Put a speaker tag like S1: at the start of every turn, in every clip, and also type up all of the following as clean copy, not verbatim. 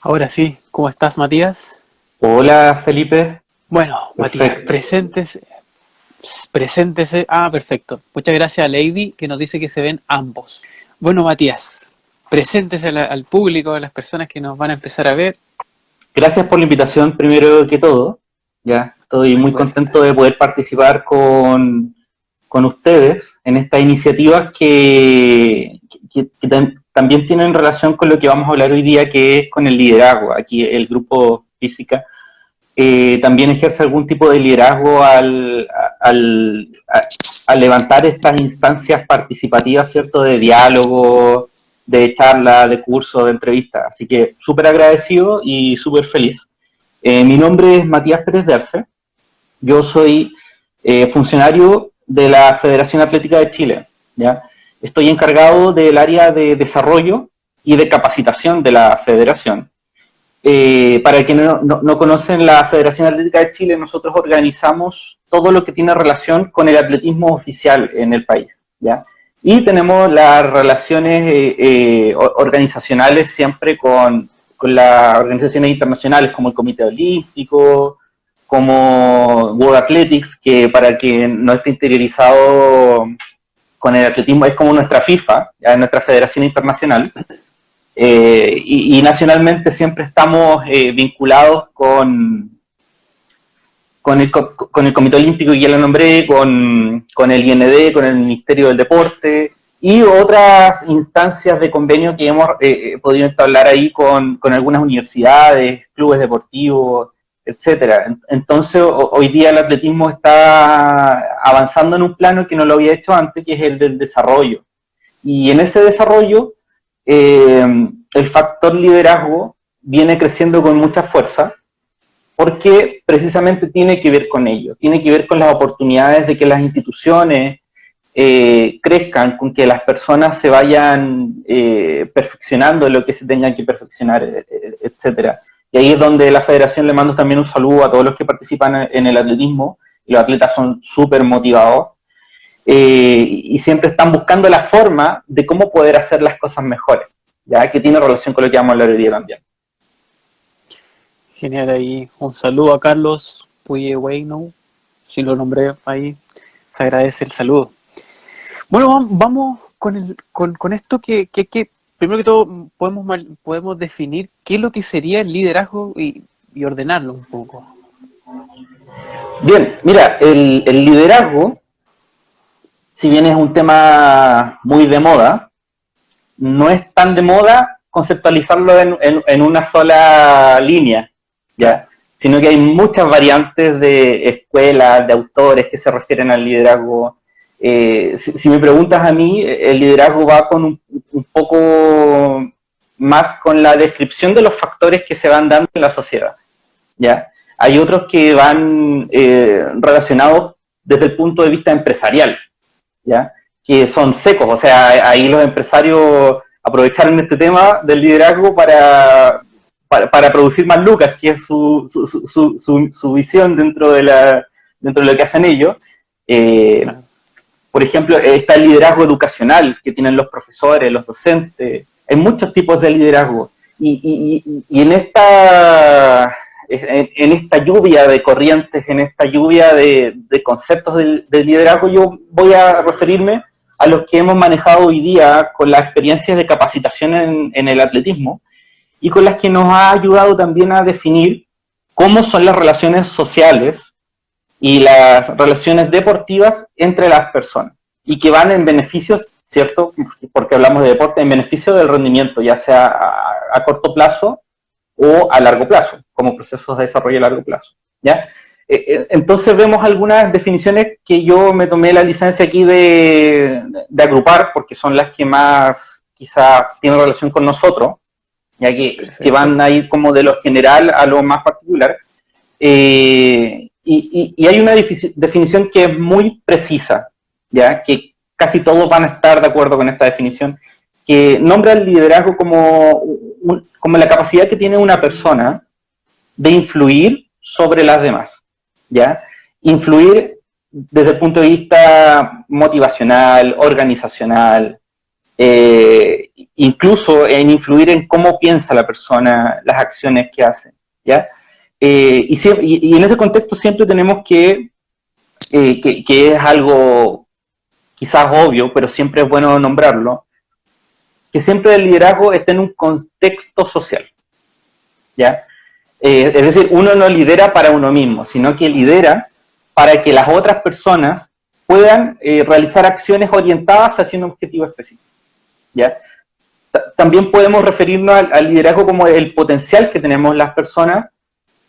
S1: Ahora sí, ¿cómo estás, Matías?
S2: Hola Felipe,
S1: Bueno, Matías,
S2: perfecto.
S1: preséntese. Ah, perfecto. Muchas gracias a Lady que nos dice que se ven ambos. Bueno, Matías, preséntese al público, a las personas que nos van a empezar a ver.
S2: Gracias por la invitación primero que todo. Ya estoy
S1: No hay
S2: muy
S1: que
S2: contento
S1: presentar.
S2: de poder participar con ustedes en estas iniciativas que también tienen relación con lo que vamos a hablar hoy día, que es con el liderazgo. Aquí el grupo Física también ejerce algún tipo de liderazgo al levantar estas instancias participativas, ¿cierto?, de diálogo, de charla, de curso, de entrevista. Así que súper agradecido y súper feliz. Mi nombre es Matías Pérez de Arce. Yo soy funcionario de la Federación Atlética de Chile. ¿Ya? Estoy encargado del área de desarrollo y de capacitación de la federación. Para quienes no conocen la Federación Atlética de Chile, nosotros organizamos todo lo que tiene relación con el atletismo oficial en el país, ¿ya? Y tenemos las relaciones organizacionales siempre con las organizaciones internacionales como el Comité Olímpico, como World Athletics, que para quien no esté interiorizado con el atletismo es como nuestra FIFA, ya nuestra Federación Internacional. Y nacionalmente siempre estamos vinculados con el Comité Olímpico, que ya lo nombré, con el IND, con el Ministerio del Deporte y otras instancias de convenio que hemos podido entablar ahí con algunas universidades, clubes deportivos, etcétera. Entonces, hoy día el atletismo está avanzando en un plano que no lo había hecho antes, que es el del desarrollo. Y en ese desarrollo, eh, el factor liderazgo viene creciendo con mucha fuerza porque precisamente tiene que ver con ello, tiene que ver con las oportunidades de que las instituciones crezcan, con que las personas se vayan perfeccionando lo que se tenga que perfeccionar, etcétera. Y ahí es donde la federación le mando también un saludo a todos los que participan en el atletismo, y los atletas son súper motivados, y siempre están buscando la forma de cómo poder hacer las cosas mejores, ya que tiene relación con lo que vamos a hablar hoy día también.
S1: Genial ahí. Un saludo a Carlos Puyehueino, si lo nombré ahí, se agradece el saludo. Bueno, vamos con esto que primero que todo podemos definir qué es lo que sería el liderazgo y ordenarlo un poco.
S2: Bien, mira, el liderazgo, si bien es un tema muy de moda, no es tan de moda conceptualizarlo en una sola línea,
S1: Claro.
S2: ¿ya? Sino que hay muchas variantes de escuelas, de autores que se refieren al liderazgo. Si me preguntas a mí, el liderazgo va con un poco más con la descripción de los factores que se van dando en la sociedad, ¿ya? Hay otros que van relacionados desde el punto de vista empresarial, ¿ya? Que son secos, o sea, ahí los empresarios aprovecharon este tema del liderazgo para producir más lucas, que es su visión dentro de lo que hacen ellos. Eh,
S1: Claro.
S2: por ejemplo, está el liderazgo educacional que tienen los profesores, los docentes. Hay muchos tipos de liderazgo. Y en esta lluvia de corrientes, en esta lluvia de conceptos del liderazgo, yo voy a referirme a los que hemos manejado hoy día con las experiencias de capacitación en el atletismo y con las que nos ha ayudado también a definir cómo son las relaciones sociales y las relaciones deportivas entre las personas y que van en beneficio, ¿cierto? Porque hablamos de deporte, en beneficio del rendimiento, ya sea a corto plazo o a largo plazo, como procesos de desarrollo a largo plazo, ¿ya? Entonces vemos algunas definiciones que yo me tomé la licencia aquí de agrupar, porque son las que más quizá tienen relación con nosotros, ya que
S1: Perfecto.
S2: van a ir como de lo general a lo más particular. Y hay una definición que es muy precisa, ya que casi todos van a estar de acuerdo con esta definición, que nombra el liderazgo como la capacidad que tiene una persona de influir sobre las demás, ¿ya? Influir desde el punto de vista motivacional, organizacional, incluso en influir en cómo piensa la persona, las acciones que hace, ¿ya? Y en ese contexto siempre tenemos que es algo quizás obvio, pero siempre es bueno nombrarlo, que siempre el liderazgo está en un contexto social, ¿ya? Es decir, uno no lidera para uno mismo, sino que lidera para que las otras personas puedan realizar acciones orientadas hacia un objetivo específico, ¿ya? También podemos referirnos al liderazgo como el potencial que tenemos las personas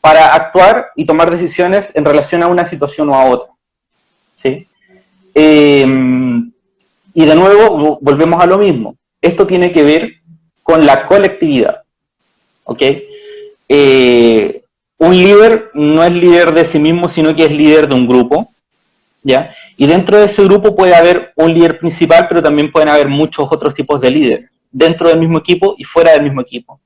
S2: para actuar y tomar decisiones en relación a una situación o a otra, ¿sí? Y de nuevo, volvemos a lo mismo. Esto tiene que ver con la colectividad, ¿ok? Un líder no es líder de sí mismo, sino que es líder de un grupo, ¿ya? Y dentro de ese grupo puede haber un líder principal, pero también pueden haber muchos otros tipos de líderes, dentro del mismo equipo y fuera del mismo equipo.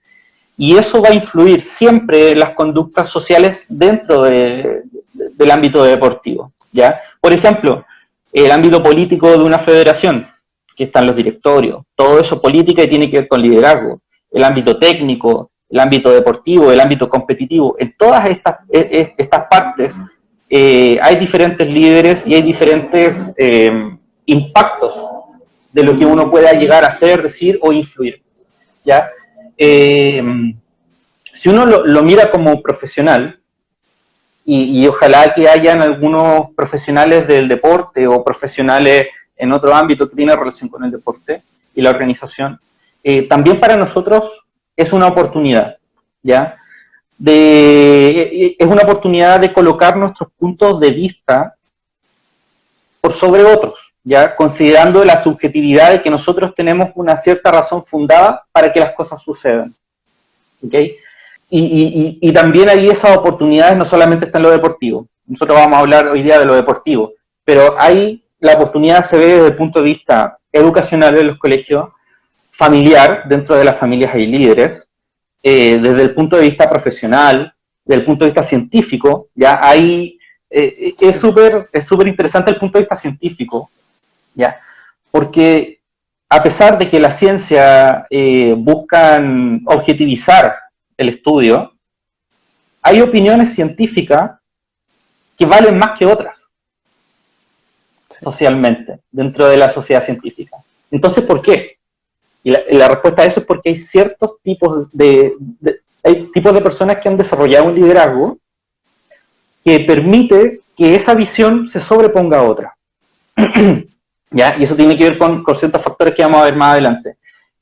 S2: Y eso va a influir siempre en las conductas sociales dentro del ámbito deportivo, ¿ya? Por ejemplo, el ámbito político de una federación, que están los directorios, todo eso política y tiene que ver con liderazgo, el ámbito técnico, el ámbito deportivo, el ámbito competitivo, en todas estas partes hay diferentes líderes y hay diferentes impactos de lo que uno pueda llegar a hacer, decir o influir, ¿ya? Si uno lo mira como profesional, y ojalá que hayan algunos profesionales del deporte o profesionales en otro ámbito que tiene relación con el deporte y la organización, también para nosotros es una oportunidad, ¿ya? Es una oportunidad de colocar nuestros puntos de vista por sobre otros, ¿ya? Considerando la subjetividad de que nosotros tenemos una cierta razón fundada para que las cosas sucedan, ¿ok? Y también ahí esas oportunidades no solamente están en lo deportivo. Nosotros vamos a hablar hoy día de lo deportivo, pero ahí la oportunidad se ve desde el punto de vista educacional de los colegios, familiar, dentro de las familias hay líderes, desde el punto de vista profesional, desde el punto de vista científico, ya hay, es súper interesante el punto de vista científico, ya, porque a pesar de que la ciencia buscan objetivizar el estudio, hay opiniones científicas que valen más que otras, sí, socialmente, dentro de la sociedad científica. Entonces, ¿por qué? Y la respuesta a eso es porque hay ciertos tipos hay tipos de personas que han desarrollado un liderazgo que permite que esa visión se sobreponga a otra. ¿Ya? Y eso tiene que ver con ciertos factores que vamos a ver más adelante.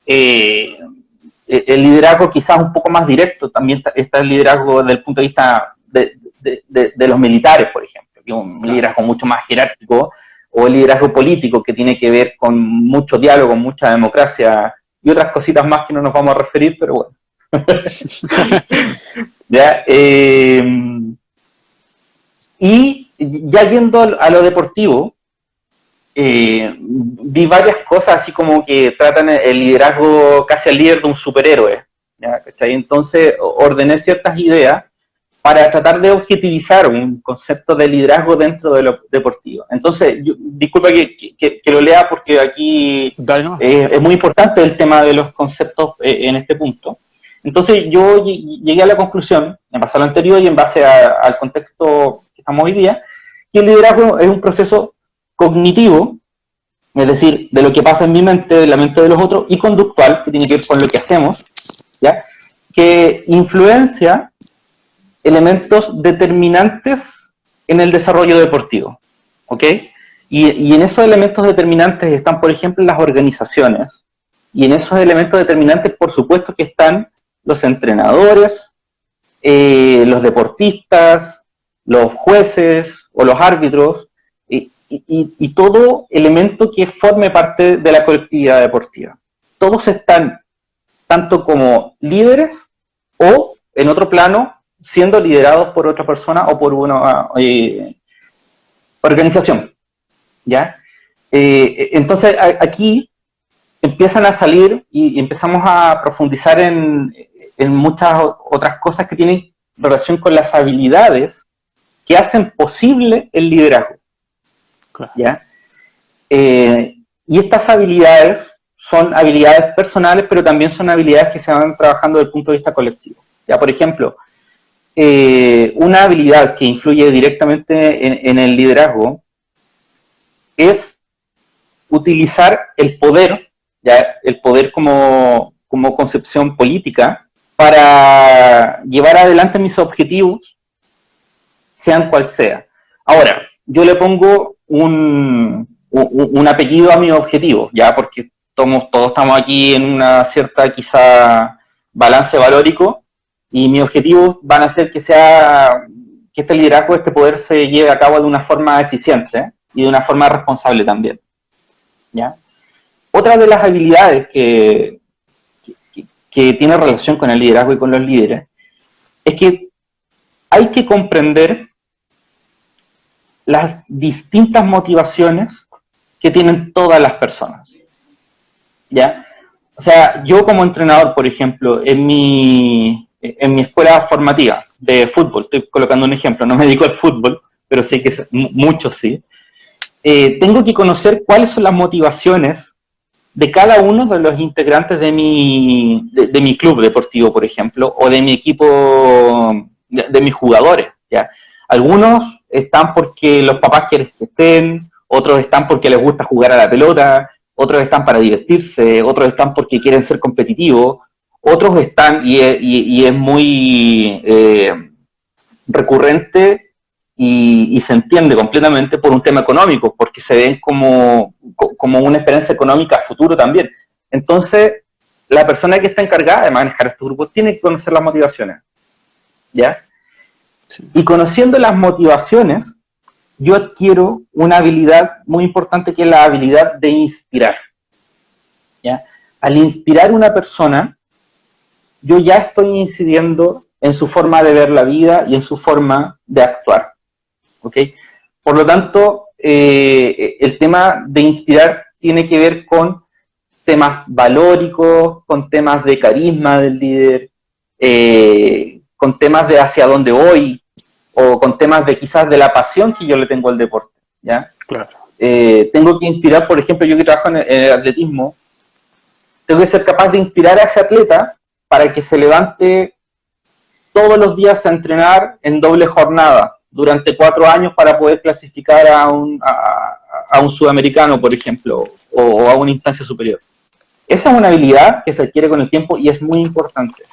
S2: El liderazgo quizás un poco más directo, también está el liderazgo desde el punto de vista de los militares, por ejemplo, que es un liderazgo mucho más jerárquico, o el liderazgo político, que tiene que ver con mucho diálogo, mucha democracia y otras cositas más que no nos vamos a referir, pero bueno. ¿Ya? Y ya yendo a lo deportivo, vi varias cosas así como que tratan el liderazgo casi al líder de un superhéroe, ¿ya? ¿Cachai? Entonces ordené ciertas ideas para tratar de objetivizar un concepto de liderazgo dentro de lo deportivo. Entonces, disculpa que lo lea porque aquí es muy importante el tema de los conceptos en este punto. Entonces yo llegué a la conclusión, en base a lo anterior y en base al contexto que estamos hoy día, que el liderazgo es un proceso cognitivo, es decir, de lo que pasa en mi mente, de la mente de los otros, y conductual, que tiene que ver con lo que hacemos, ¿ya? Que influencia elementos determinantes en el desarrollo deportivo, ¿ok? Y en esos elementos determinantes están, por ejemplo, las organizaciones, y en esos elementos determinantes, por supuesto, que están los entrenadores, los deportistas, los jueces o los árbitros, y todo elemento que forme parte de la colectividad deportiva. Todos están tanto como líderes o, en otro plano, siendo liderados por otra persona o por una organización, ¿ya? Entonces, aquí empiezan a salir y empezamos a profundizar en muchas otras cosas que tienen relación con las habilidades que hacen posible el liderazgo, ¿ya? Y estas habilidades son habilidades personales, pero también son habilidades que se van trabajando desde el punto de vista colectivo. Ya, por ejemplo, una habilidad que influye directamente en el liderazgo es utilizar el poder, ya, el poder como concepción política, para llevar adelante mis objetivos, sean cual sea. Ahora, yo le pongo un apellido a mi objetivo, ya, porque todos estamos aquí en una cierta, quizá, balance valórico, y mis objetivos van a ser que este liderazgo, este poder se lleve a cabo de una forma eficiente y de una forma responsable también, ¿ya? Otra de las habilidades que tiene relación con el liderazgo y con los líderes es que hay que comprender las distintas motivaciones que tienen todas las personas, ¿ya? O sea, yo como entrenador, por ejemplo, en mi escuela formativa de fútbol, estoy colocando un ejemplo, no me dedico al fútbol, pero sé que muchos sí, tengo que conocer cuáles son las motivaciones de cada uno de los integrantes de mi club deportivo, por ejemplo, o de mi equipo, de mis jugadores, ¿ya? Algunos están porque los papás quieren que estén, otros están porque les gusta jugar a la pelota, otros están para divertirse, otros están porque quieren ser competitivos, otros están, y es muy recurrente y se entiende completamente por un tema económico, porque se ven como una esperanza económica a futuro también. Entonces, la persona que está encargada de manejar estos grupos tiene que conocer las motivaciones, ¿ya? Sí. Y conociendo las motivaciones, yo adquiero una habilidad muy importante, que es la habilidad de inspirar, ¿ya? Al inspirar a una persona, yo ya estoy incidiendo en su forma de ver la vida y en su forma de actuar, ¿ok? Por lo tanto, el tema de inspirar tiene que ver con temas valóricos, con temas de carisma del líder, con temas de hacia dónde voy, o con temas de quizás de la pasión que yo le tengo al deporte, ¿ya?
S1: Claro.
S2: Tengo que inspirar, por ejemplo, yo que trabajo en el atletismo, tengo que ser capaz de inspirar a ese atleta para que se levante todos los días a entrenar en doble jornada durante 4 años para poder clasificar a un sudamericano, por ejemplo, o a una instancia superior. Esa es una habilidad que se adquiere con el tiempo y es muy importante,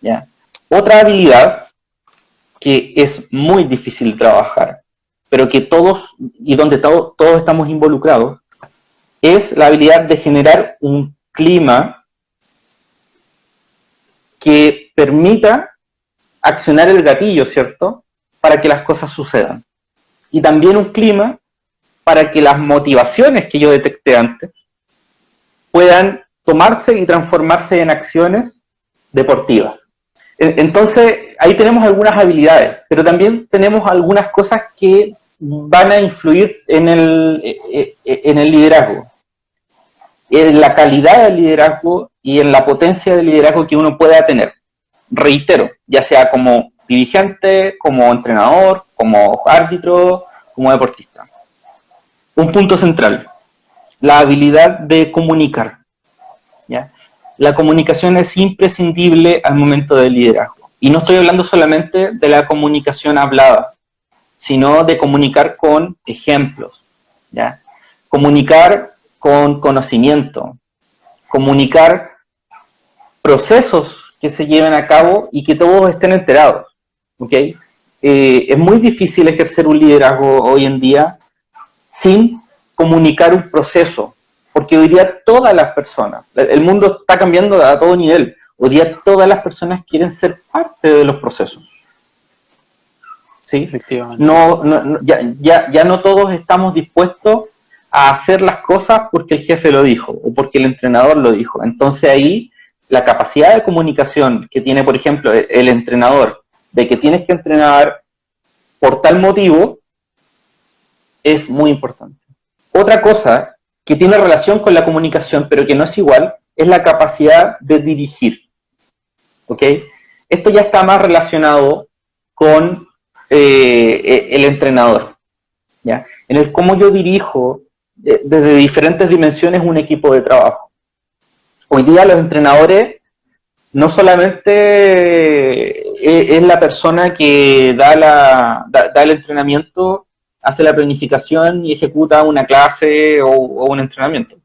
S2: ¿ya? Otra habilidad que es muy difícil de trabajar, pero que todos, y donde todos estamos involucrados, es la habilidad de generar un clima que permita accionar el gatillo, ¿cierto?, para que las cosas sucedan. Y también un clima para que las motivaciones que yo detecté antes puedan tomarse y transformarse en acciones deportivas. Entonces, ahí tenemos algunas habilidades, pero también tenemos algunas cosas que van a influir en el liderazgo, en la calidad del liderazgo y en la potencia del liderazgo que uno pueda tener. Reitero, ya sea como dirigente, como entrenador, como árbitro, como deportista. Un punto central, la habilidad de comunicar, ¿ya? La comunicación es imprescindible al momento del liderazgo. Y no estoy hablando solamente de la comunicación hablada, sino de comunicar con ejemplos, ¿ya? Comunicar con conocimiento, comunicar procesos que se lleven a cabo y que todos estén enterados, ¿ok? Es muy difícil ejercer un liderazgo hoy en día sin comunicar un proceso, porque hoy día todas las personas, el mundo está cambiando a todo nivel, hoy día todas las personas quieren ser parte de los procesos, ¿sí? Efectivamente. Ya no todos estamos dispuestos a hacer las cosas porque el jefe lo dijo o porque el entrenador lo dijo. Entonces ahí la capacidad de comunicación que tiene, por ejemplo, el entrenador, de que tienes que entrenar por tal motivo, es muy importante. Otra cosa que tiene relación con la comunicación, pero que no es igual, es la capacidad de dirigir, ¿ok? Esto ya está más relacionado con el entrenador, ¿ya? En el cómo yo dirijo desde diferentes dimensiones un equipo de trabajo. Hoy día los entrenadores no solamente es la persona que da el entrenamiento, hace la planificación y ejecuta una clase o un entrenamiento,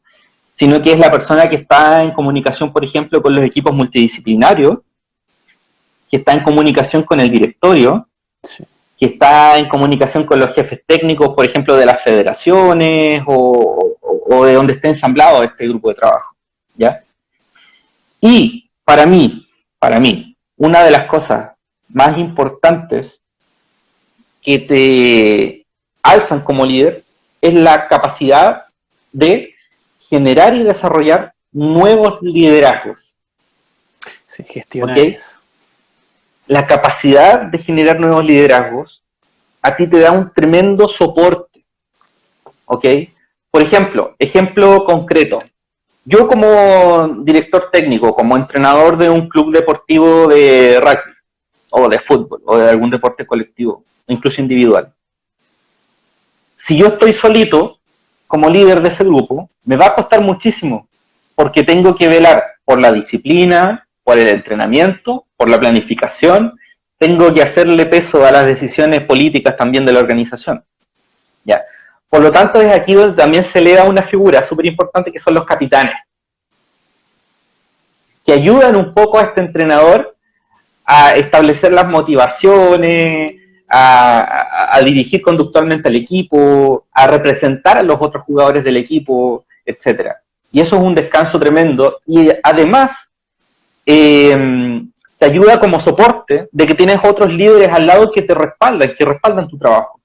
S2: sino que es la persona que está en comunicación, por ejemplo, con los equipos multidisciplinarios, que está en comunicación con el directorio,
S1: Sí.
S2: que está en comunicación con los jefes técnicos, por ejemplo, de las federaciones o de donde esté ensamblado este grupo de trabajo, ¿ya? Y para mí, una de las cosas más importantes que te alzan como líder es la capacidad de generar y desarrollar nuevos liderazgos.
S1: Sí, gestionar
S2: ¿Okay?
S1: eso.
S2: La capacidad de generar nuevos liderazgos a ti te da un tremendo soporte. ¿Ok? Por ejemplo, ejemplo concreto. Yo como director técnico, como entrenador de un club deportivo de rugby, o de fútbol, o de algún deporte colectivo, incluso individual. Si yo estoy solito, como líder de ese grupo, me va a costar muchísimo, porque tengo que velar por la disciplina, por el entrenamiento, por la planificación, tengo que hacerle peso a las decisiones políticas también de la organización. ¿Ya? Por lo tanto, es aquí donde también se le da una figura súper importante que son los capitanes, que ayudan un poco a este entrenador a establecer las motivaciones, a dirigir conductualmente al equipo, a representar a los otros jugadores del equipo, etc. Y eso es un descanso tremendo. Y además, te ayuda como soporte de que tienes otros líderes al lado que respaldan tu trabajo.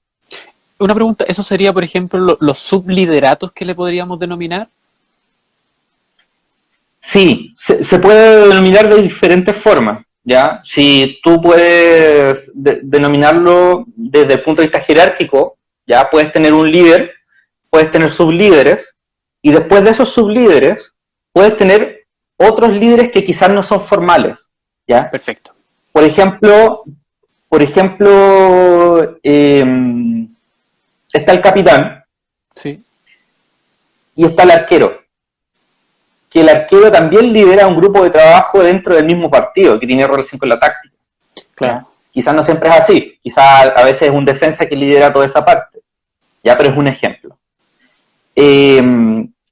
S1: Una pregunta, ¿eso sería, por ejemplo, los sublideratos que le podríamos denominar?
S2: Sí, se puede denominar de diferentes formas, ¿ya? Si tú puedes denominarlo desde el punto de vista jerárquico, ya puedes tener un líder, puedes tener sublíderes, y después de esos sublíderes, puedes tener otros líderes que quizás no son formales, ¿ya?
S1: Perfecto.
S2: Por ejemplo, está el capitán,
S1: Sí.
S2: y está el arquero, que el arquero también lidera un grupo de trabajo dentro del mismo partido, que tiene relación con la táctica.
S1: Claro.
S2: ¿Ya? Quizás no siempre es así, quizás a veces es un defensa que lidera toda esa parte, ya, pero es un ejemplo. Y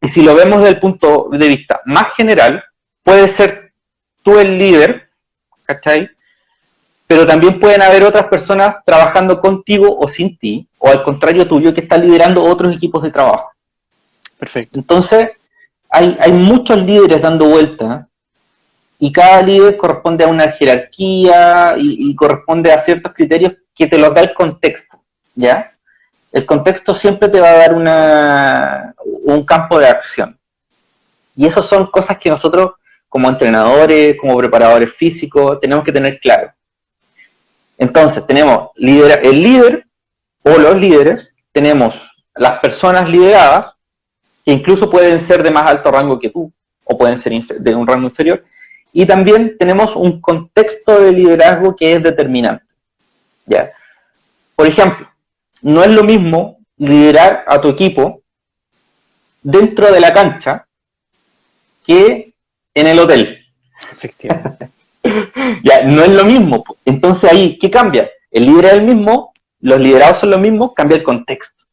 S2: si lo vemos desde el punto de vista más general, puede ser tú el líder, ¿cachai? Pero también pueden haber otras personas trabajando contigo o sin ti, o al contrario tuyo, que están liderando otros equipos de trabajo.
S1: Perfecto.
S2: Entonces, hay muchos líderes dando vueltas, y cada líder corresponde a una jerarquía y corresponde a ciertos criterios que te los da el contexto, ¿ya? El contexto siempre te va a dar un campo de acción. Y esas son cosas que nosotros, como entrenadores, como preparadores físicos, tenemos que tener claro. Entonces, tenemos el líder o los líderes, tenemos las personas lideradas, que incluso pueden ser de más alto rango que tú, o pueden ser de un rango inferior, y también tenemos un contexto de liderazgo que es determinante. ¿Ya? Por ejemplo, no es lo mismo liderar a tu equipo dentro de la cancha que en el hotel.
S1: Efectivamente.
S2: Ya, no es lo mismo. Entonces ahí, ¿qué cambia? El líder es el mismo, los liderados son los mismos, cambia el contexto.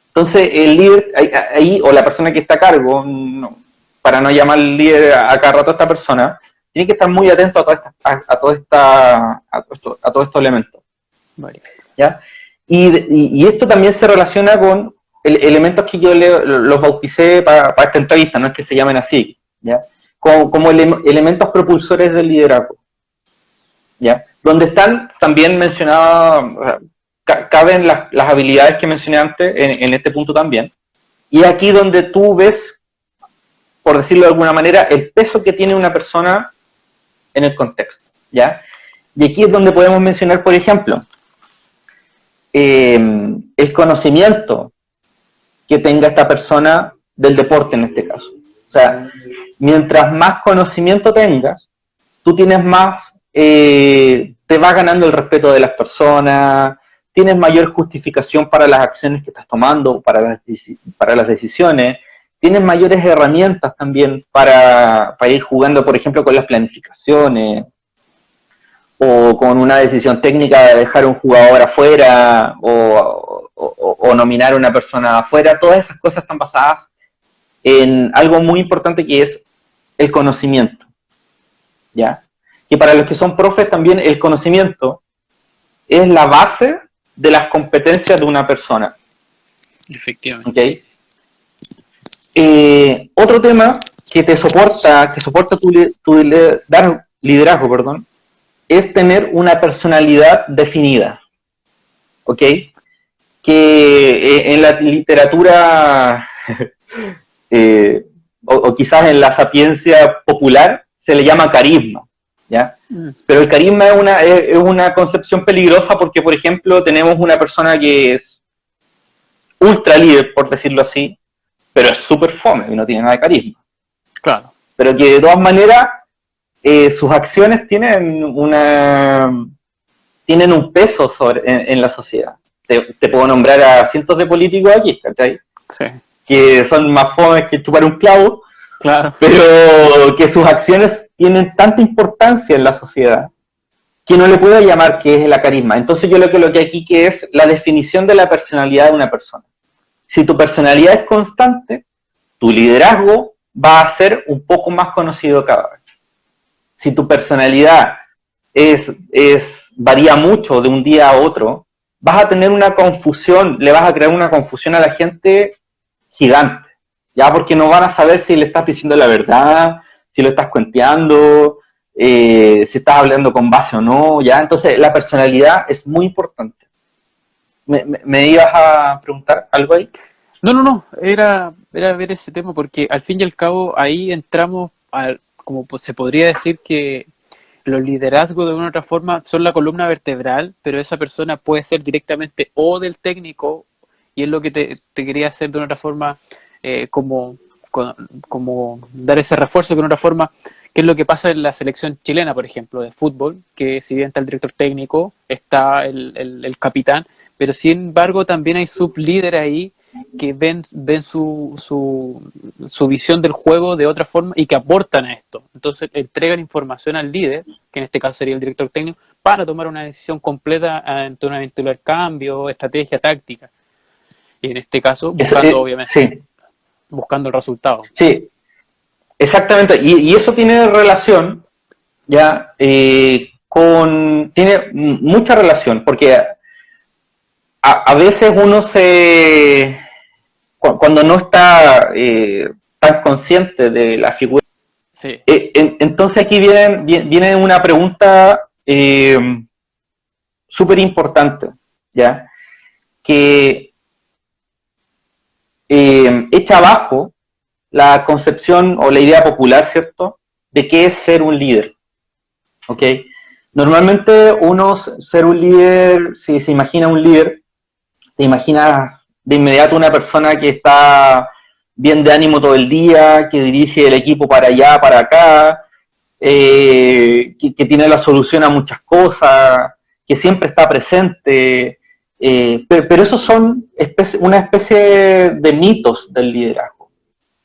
S2: Entonces el líder, ahí o la persona que está a cargo, para no llamar líder a cada rato a esta persona, tiene que estar muy atento a todos estos elementos.
S1: Vale.
S2: ¿Ya? Y esto también se relaciona con elementos que yo los bauticé para esta entrevista, no es que se llamen así, ¿ya? Como elementos propulsores del liderazgo, ¿ya? Donde están también mencionadas, caben las habilidades que mencioné antes en este punto también, y aquí donde tú ves, por decirlo de alguna manera, el peso que tiene una persona en el contexto, ¿ya? Y aquí es donde podemos mencionar, por ejemplo, el conocimiento que tenga esta persona del deporte en este caso. O sea, mientras más conocimiento tengas, tú tienes más, te vas ganando el respeto de las personas, tienes mayor justificación para las acciones que estás tomando, para las decisiones, tienen mayores herramientas también para ir jugando, por ejemplo, con las planificaciones, o con una decisión técnica de dejar un jugador afuera, o nominar a una persona afuera. Todas esas cosas están basadas en algo muy importante, que es el conocimiento, ¿ya? Que para los que son profes también, el conocimiento es la base de las competencias de una persona.
S1: Efectivamente.
S2: ¿Okay? Otro tema que soporta tu liderazgo, perdón, es tener una personalidad definida, ¿ok? Que en la literatura o quizás en la sapiencia popular se le llama carisma, ¿ya? Pero el carisma es una concepción peligrosa, porque, por ejemplo, tenemos una persona que es ultra líder, por decirlo así, pero es súper fome y no tiene nada de carisma.
S1: Claro.
S2: Pero que de todas maneras sus acciones tienen un peso en la sociedad. Te puedo nombrar a cientos de políticos aquí, ¿cachai?
S1: Sí.
S2: Que son más fomes que chupar un clavo,
S1: Claro.
S2: pero que sus acciones tienen tanta importancia en la sociedad que no le puedo llamar que es la carisma. Entonces yo lo que coloqué aquí, que es la definición de la personalidad de una persona. Si tu personalidad es constante, tu liderazgo va a ser un poco más conocido cada vez. Si tu personalidad varía mucho de un día a otro, vas a tener una confusión, le vas a crear una confusión a la gente gigante, ya, porque no van a saber si le estás diciendo la verdad, si lo estás cuenteando, si estás hablando con base o no, ya. Entonces la personalidad es muy importante. ¿Me ibas a preguntar algo ahí?
S1: No, era ver ese tema, porque al fin y al cabo ahí entramos, como se podría decir que los liderazgos de una u otra forma son la columna vertebral, pero esa persona puede ser directamente o del técnico, y es lo que te quería hacer de una otra forma, como dar ese refuerzo de una otra forma, que es lo que pasa en la selección chilena, por ejemplo, de fútbol, que si bien está el director técnico, está el capitán, pero sin embargo también hay sublíderes ahí que ven su visión del juego de otra forma y que aportan a esto. Entonces entregan información al líder, que en este caso sería el director técnico, para tomar una decisión completa ante un eventual cambio, estrategia, táctica. Y en este caso, buscando obviamente,
S2: sí,
S1: buscando el resultado.
S2: Sí, exactamente. Y eso tiene relación, ya, tiene mucha relación, porque a veces uno cuando no está tan consciente de la figura,
S1: Sí.
S2: Entonces aquí viene una pregunta súper importante, ¿ya? Que echa abajo la concepción o la idea popular, ¿cierto?, de qué es ser un líder, ¿ok? Normalmente ser un líder, si se imagina un líder, te imaginas de inmediato una persona que está bien de ánimo todo el día, que dirige el equipo para allá, para acá, que tiene la solución a muchas cosas, que siempre está presente, pero esos son una especie de mitos del liderazgo,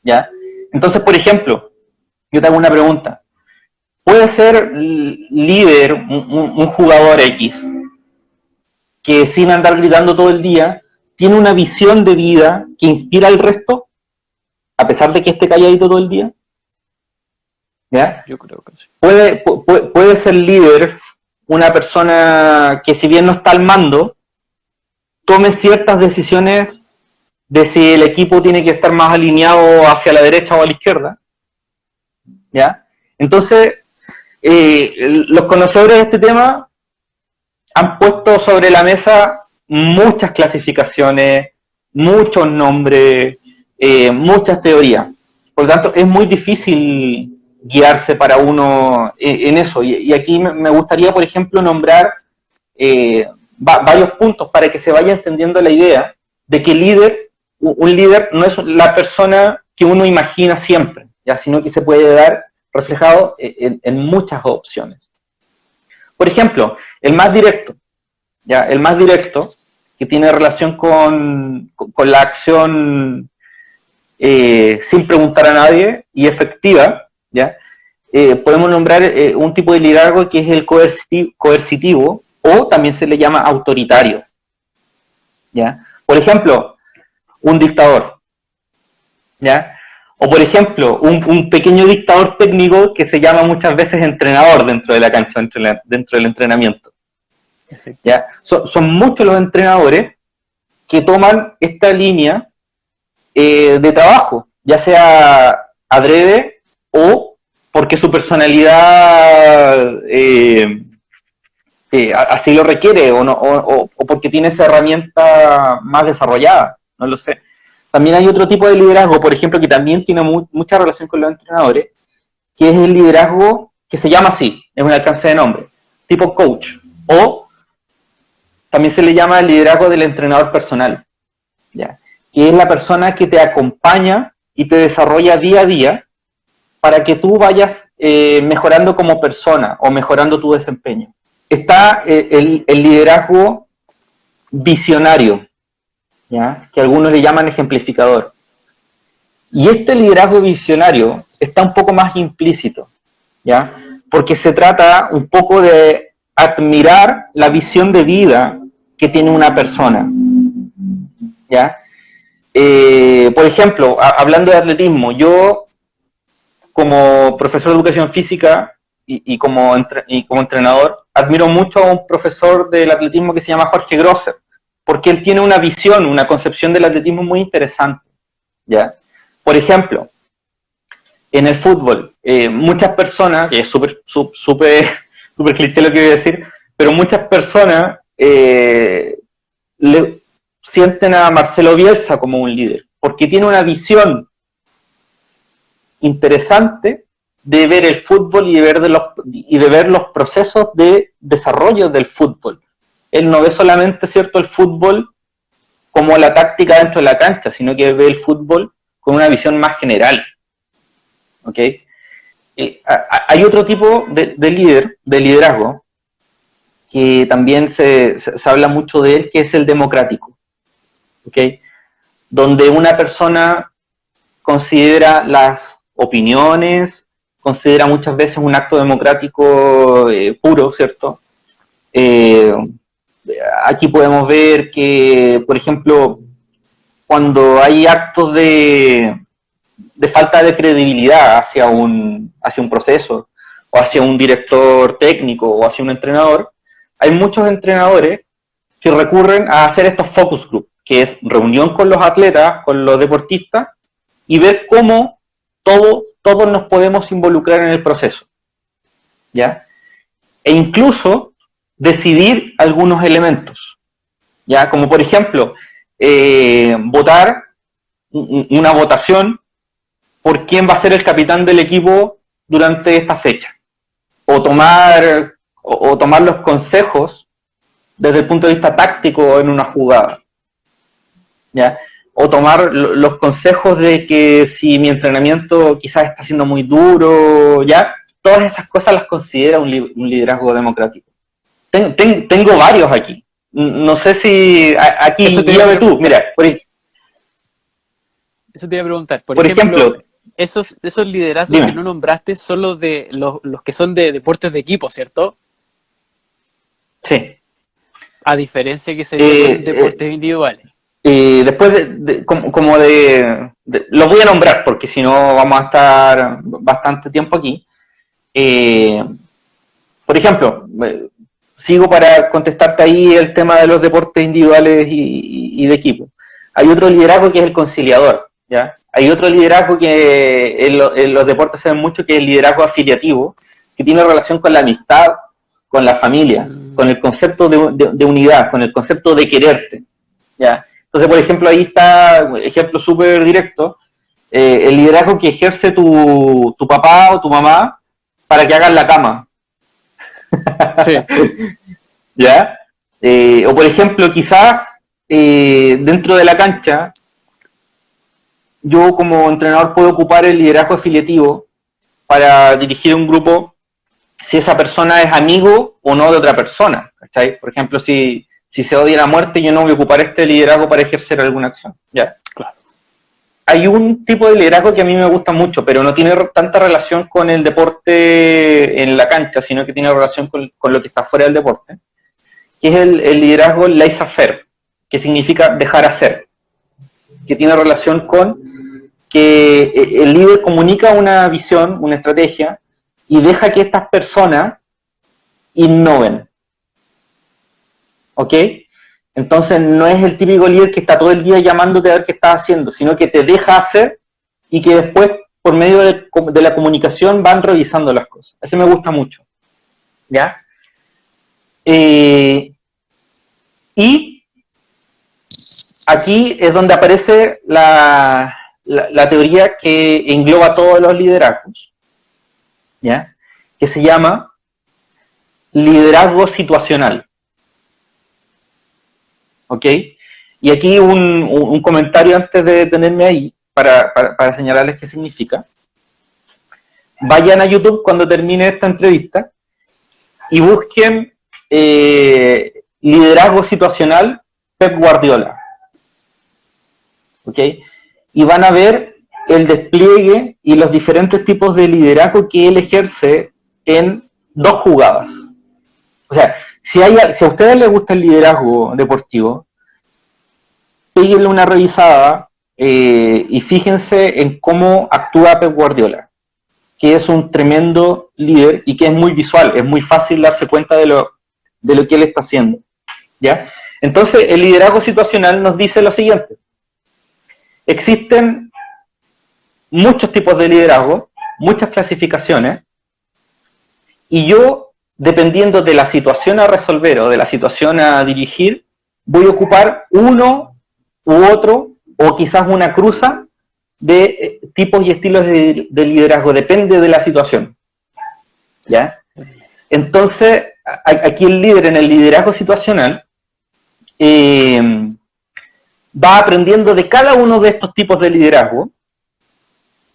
S2: ¿ya? Entonces, por ejemplo, yo te hago una pregunta. ¿Puede ser líder un jugador X que, sin andar gritando todo el día, tiene una visión de vida que inspira al resto, a pesar de que esté calladito todo el día? ¿Ya?
S1: Yo creo que sí.
S2: Puede ser líder una persona que, si bien no está al mando, tome ciertas decisiones de si el equipo tiene que estar más alineado hacia la derecha o a la izquierda, ¿ya? Entonces, los conocedores de este tema han puesto sobre la mesa muchas clasificaciones, muchos nombres, muchas teorías. Por lo tanto, es muy difícil guiarse para uno en eso. Y aquí me gustaría, por ejemplo, nombrar varios puntos para que se vaya entendiendo la idea de que un líder no es la persona que uno imagina siempre, ¿ya?, sino que se puede dar reflejado en muchas opciones. Por ejemplo, el más directo, ¿ya? El más directo, que tiene relación con la acción sin preguntar a nadie y efectiva, ¿ya? Podemos nombrar un tipo de liderazgo que es el coercitivo, o también se le llama autoritario, ¿ya? Por ejemplo, un dictador, ¿ya? O por ejemplo, un pequeño dictador técnico que se llama muchas veces entrenador dentro de la cancha, dentro del entrenamiento, ¿ya? Son muchos los entrenadores que toman esta línea de trabajo, ya sea adrede o porque su personalidad así lo requiere, o porque tiene esa herramienta más desarrollada, no lo sé. También hay otro tipo de liderazgo, por ejemplo, que también tiene mucha relación con los entrenadores, que es el liderazgo que se llama así, es un alcance de nombre, tipo coach, o también se le llama el liderazgo del entrenador personal, ¿ya? Que es la persona que te acompaña y te desarrolla día a día para que tú vayas mejorando como persona o mejorando tu desempeño. Está el liderazgo visionario, ¿ya? Que algunos le llaman ejemplificador. Y este liderazgo visionario está un poco más implícito, ¿ya? Porque se trata un poco de admirar la visión de vida que tiene una persona, ¿ya? Por ejemplo, hablando de atletismo, yo como profesor de educación física y como entrenador, admiro mucho a un profesor del atletismo que se llama Jorge Grosser, porque él tiene una visión, una concepción del atletismo muy interesante, ¿ya? Por ejemplo, en el fútbol, muchas personas, que es súper cliché lo que voy a decir, pero muchas personas sienten a Marcelo Bielsa como un líder, porque tiene una visión interesante de ver el fútbol y de ver los procesos de desarrollo del fútbol. Él no ve solamente, ¿cierto?, el fútbol como la táctica dentro de la cancha, sino que ve el fútbol con una visión más general. ¿Ok? Hay otro tipo de liderazgo, que también se habla mucho de él, que es el democrático. ¿Ok? Donde una persona considera las opiniones, considera muchas veces un acto democrático puro, ¿cierto? Aquí podemos ver que, por ejemplo, cuando hay actos de falta de credibilidad hacia un proceso, o hacia un director técnico, o hacia un entrenador, hay muchos entrenadores que recurren a hacer estos focus group, que es reunión con los atletas, con los deportistas, y ver cómo todos nos podemos involucrar en el proceso, ¿ya? E incluso decidir algunos elementos, ¿ya? Como por ejemplo, votar una votación por quién va a ser el capitán del equipo durante esta fecha, o tomar los consejos desde el punto de vista táctico en una jugada, ¿ya? O tomar los consejos de que si mi entrenamiento quizás está siendo muy duro, ¿ya? Todas esas cosas las considera un liderazgo democrático. Tengo varios aquí. No sé si aquí, guíame tú. Mira,
S1: eso te iba a preguntar. Por ejemplo, esos liderazgos dime, que no nombraste son los de los que son de deportes de equipo, ¿cierto?
S2: Sí.
S1: A diferencia que serían deportes individuales.
S2: Después los voy a nombrar porque si no vamos a estar bastante tiempo aquí. Por ejemplo, sigo para contestarte ahí el tema de los deportes individuales y de equipo. Hay otro liderazgo que es el conciliador, ¿ya? Hay otro liderazgo que en los deportes se ve mucho, que es el liderazgo afiliativo, que tiene relación con la amistad, con la familia, con el concepto de unidad, con el concepto de quererte, ¿ya? Entonces, por ejemplo, ahí está un ejemplo súper directo, el liderazgo que ejerce tu papá o tu mamá para que hagan la cama. Sí. ¿Ya? O por ejemplo, quizás dentro de la cancha, yo como entrenador puedo ocupar el liderazgo afiliativo para dirigir un grupo si esa persona es amigo o no de otra persona, ¿cachai? Por ejemplo, si se odia la muerte, yo no voy a ocupar este liderazgo para ejercer alguna acción, ¿ya? Claro. hay un tipo de liderazgo que a mí me gusta mucho, pero no tiene tanta relación con el deporte en la cancha, sino que tiene relación con lo que está fuera del deporte, que es el liderazgo laissez-faire, que significa dejar hacer, que tiene relación con que el líder comunica una visión, una estrategia, y deja que estas personas innoven. ¿Ok? Entonces no es el típico líder que está todo el día llamándote a ver qué estás haciendo, sino que te deja hacer y que después, por medio de la comunicación, van revisando las cosas. Ese me gusta mucho. ¿Ya? Y aquí es donde aparece la teoría que engloba todos los liderazgos, ¿ya? Que se llama liderazgo situacional. ¿Ok? Y aquí un comentario antes de detenerme ahí, para señalarles qué significa. Vayan a YouTube cuando termine esta entrevista y busquen liderazgo situacional Pep Guardiola. ¿Ok? Y van a ver el despliegue y los diferentes tipos de liderazgo que él ejerce en 2 jugadas. O sea, si a ustedes les gusta el liderazgo deportivo, péguenle una revisada y fíjense en cómo actúa Pep Guardiola, que es un tremendo líder y que es muy visual, es muy fácil darse cuenta de lo que él está haciendo. ¿Ya? Entonces, el liderazgo situacional nos dice lo siguiente. Existen muchos tipos de liderazgo, muchas clasificaciones, y yo, dependiendo de la situación a resolver o de la situación a dirigir, voy a ocupar uno u otro, o quizás una cruza de tipos y estilos de liderazgo, depende de la situación. ¿Ya? Entonces, aquí el líder en el liderazgo situacional va aprendiendo de cada uno de estos tipos de liderazgo,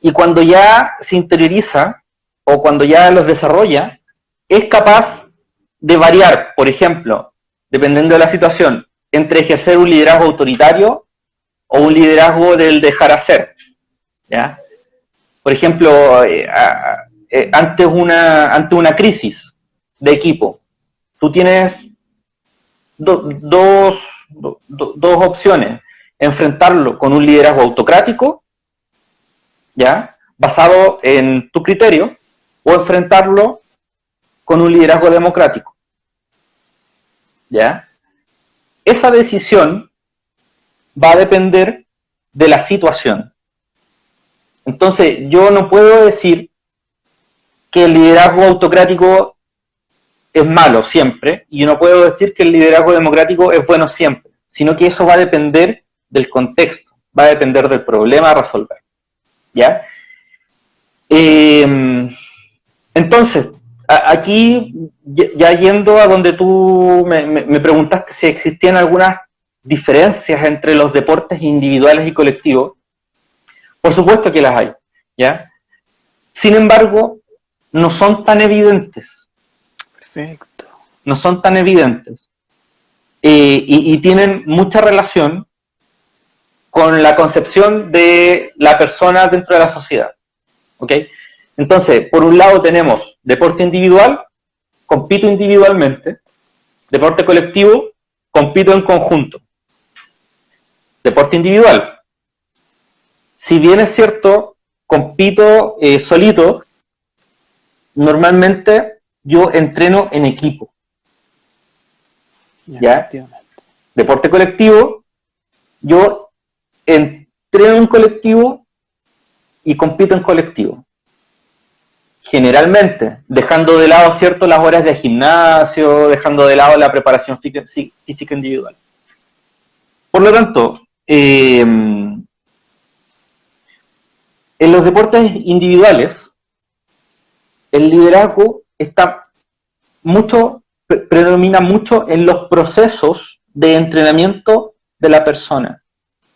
S2: y cuando ya se interioriza o cuando ya los desarrolla, es capaz de variar, por ejemplo, dependiendo de la situación, entre ejercer un liderazgo autoritario o un liderazgo del dejar hacer. ¿Ya? Por ejemplo, ante una crisis de equipo, tú tienes dos opciones: enfrentarlo con un liderazgo autocrático, ¿ya? Basado en tu criterio, o enfrentarlo con un liderazgo democrático, ¿ya? Esa decisión va a depender de la situación. Entonces, yo no puedo decir que el liderazgo autocrático es malo siempre, y yo no puedo decir que el liderazgo democrático es bueno siempre, sino que eso va a depender del contexto, va a depender del problema a resolver. ¿Ya? Entonces, aquí, ya yendo a donde tú me preguntaste si existían algunas diferencias entre los deportes individuales y colectivos, por supuesto que las hay, ¿ya? Sin embargo, no son tan evidentes.
S1: Perfecto.
S2: No son tan evidentes. Y tienen mucha relación con la concepción de la persona dentro de la sociedad. ¿Ok? Entonces, por un lado tenemos deporte individual, compito individualmente; deporte colectivo, compito en conjunto. Deporte individual, si bien es cierto, compito solito, normalmente yo entreno en equipo. ¿Ya? Deporte colectivo, yo entreno en colectivo y compito en colectivo. Generalmente, dejando de lado, ¿cierto?, las horas de gimnasio, dejando de lado la preparación física individual. Por lo tanto, en los deportes individuales, el liderazgo predomina mucho en los procesos de entrenamiento de la persona,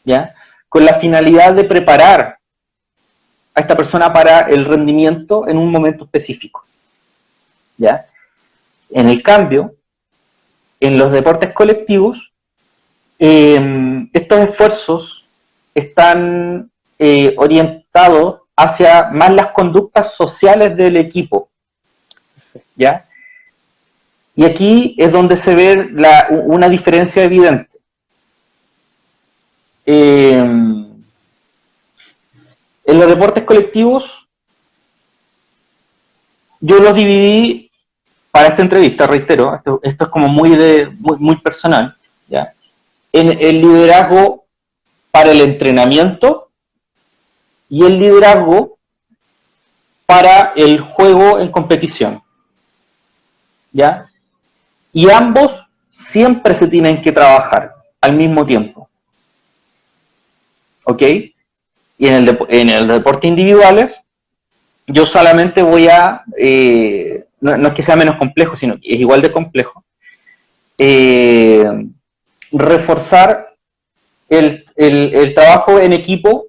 S2: ¿ya? Con la finalidad de preparar a esta persona para el rendimiento en un momento específico, ¿ya? En el cambio, en los deportes colectivos, estos esfuerzos están orientado hacia más las conductas sociales del equipo, ¿ya? Y aquí es donde se ve una diferencia evidente. En los deportes colectivos, yo los dividí para esta entrevista, reitero, esto es como muy personal, ¿ya? En el liderazgo para el entrenamiento y el liderazgo para el juego en competición, ¿ya? Y ambos siempre se tienen que trabajar al mismo tiempo, ¿ok? Y en el deporte individuales, yo solamente voy a, no es que sea menos complejo, sino que es igual de complejo, reforzar el trabajo en equipo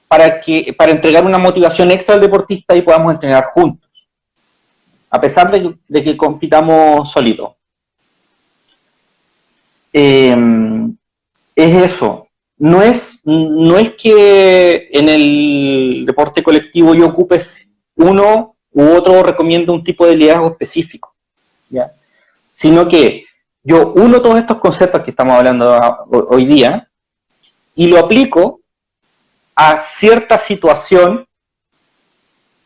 S2: para entregar una motivación extra al deportista y podamos entrenar juntos, a pesar de que compitamos solitos. Es eso. No es que en el deporte colectivo yo ocupe uno u otro o recomiendo un tipo de liderazgo específico, ¿ya? Sino que yo uno todos estos conceptos que estamos hablando hoy día y lo aplico a cierta situación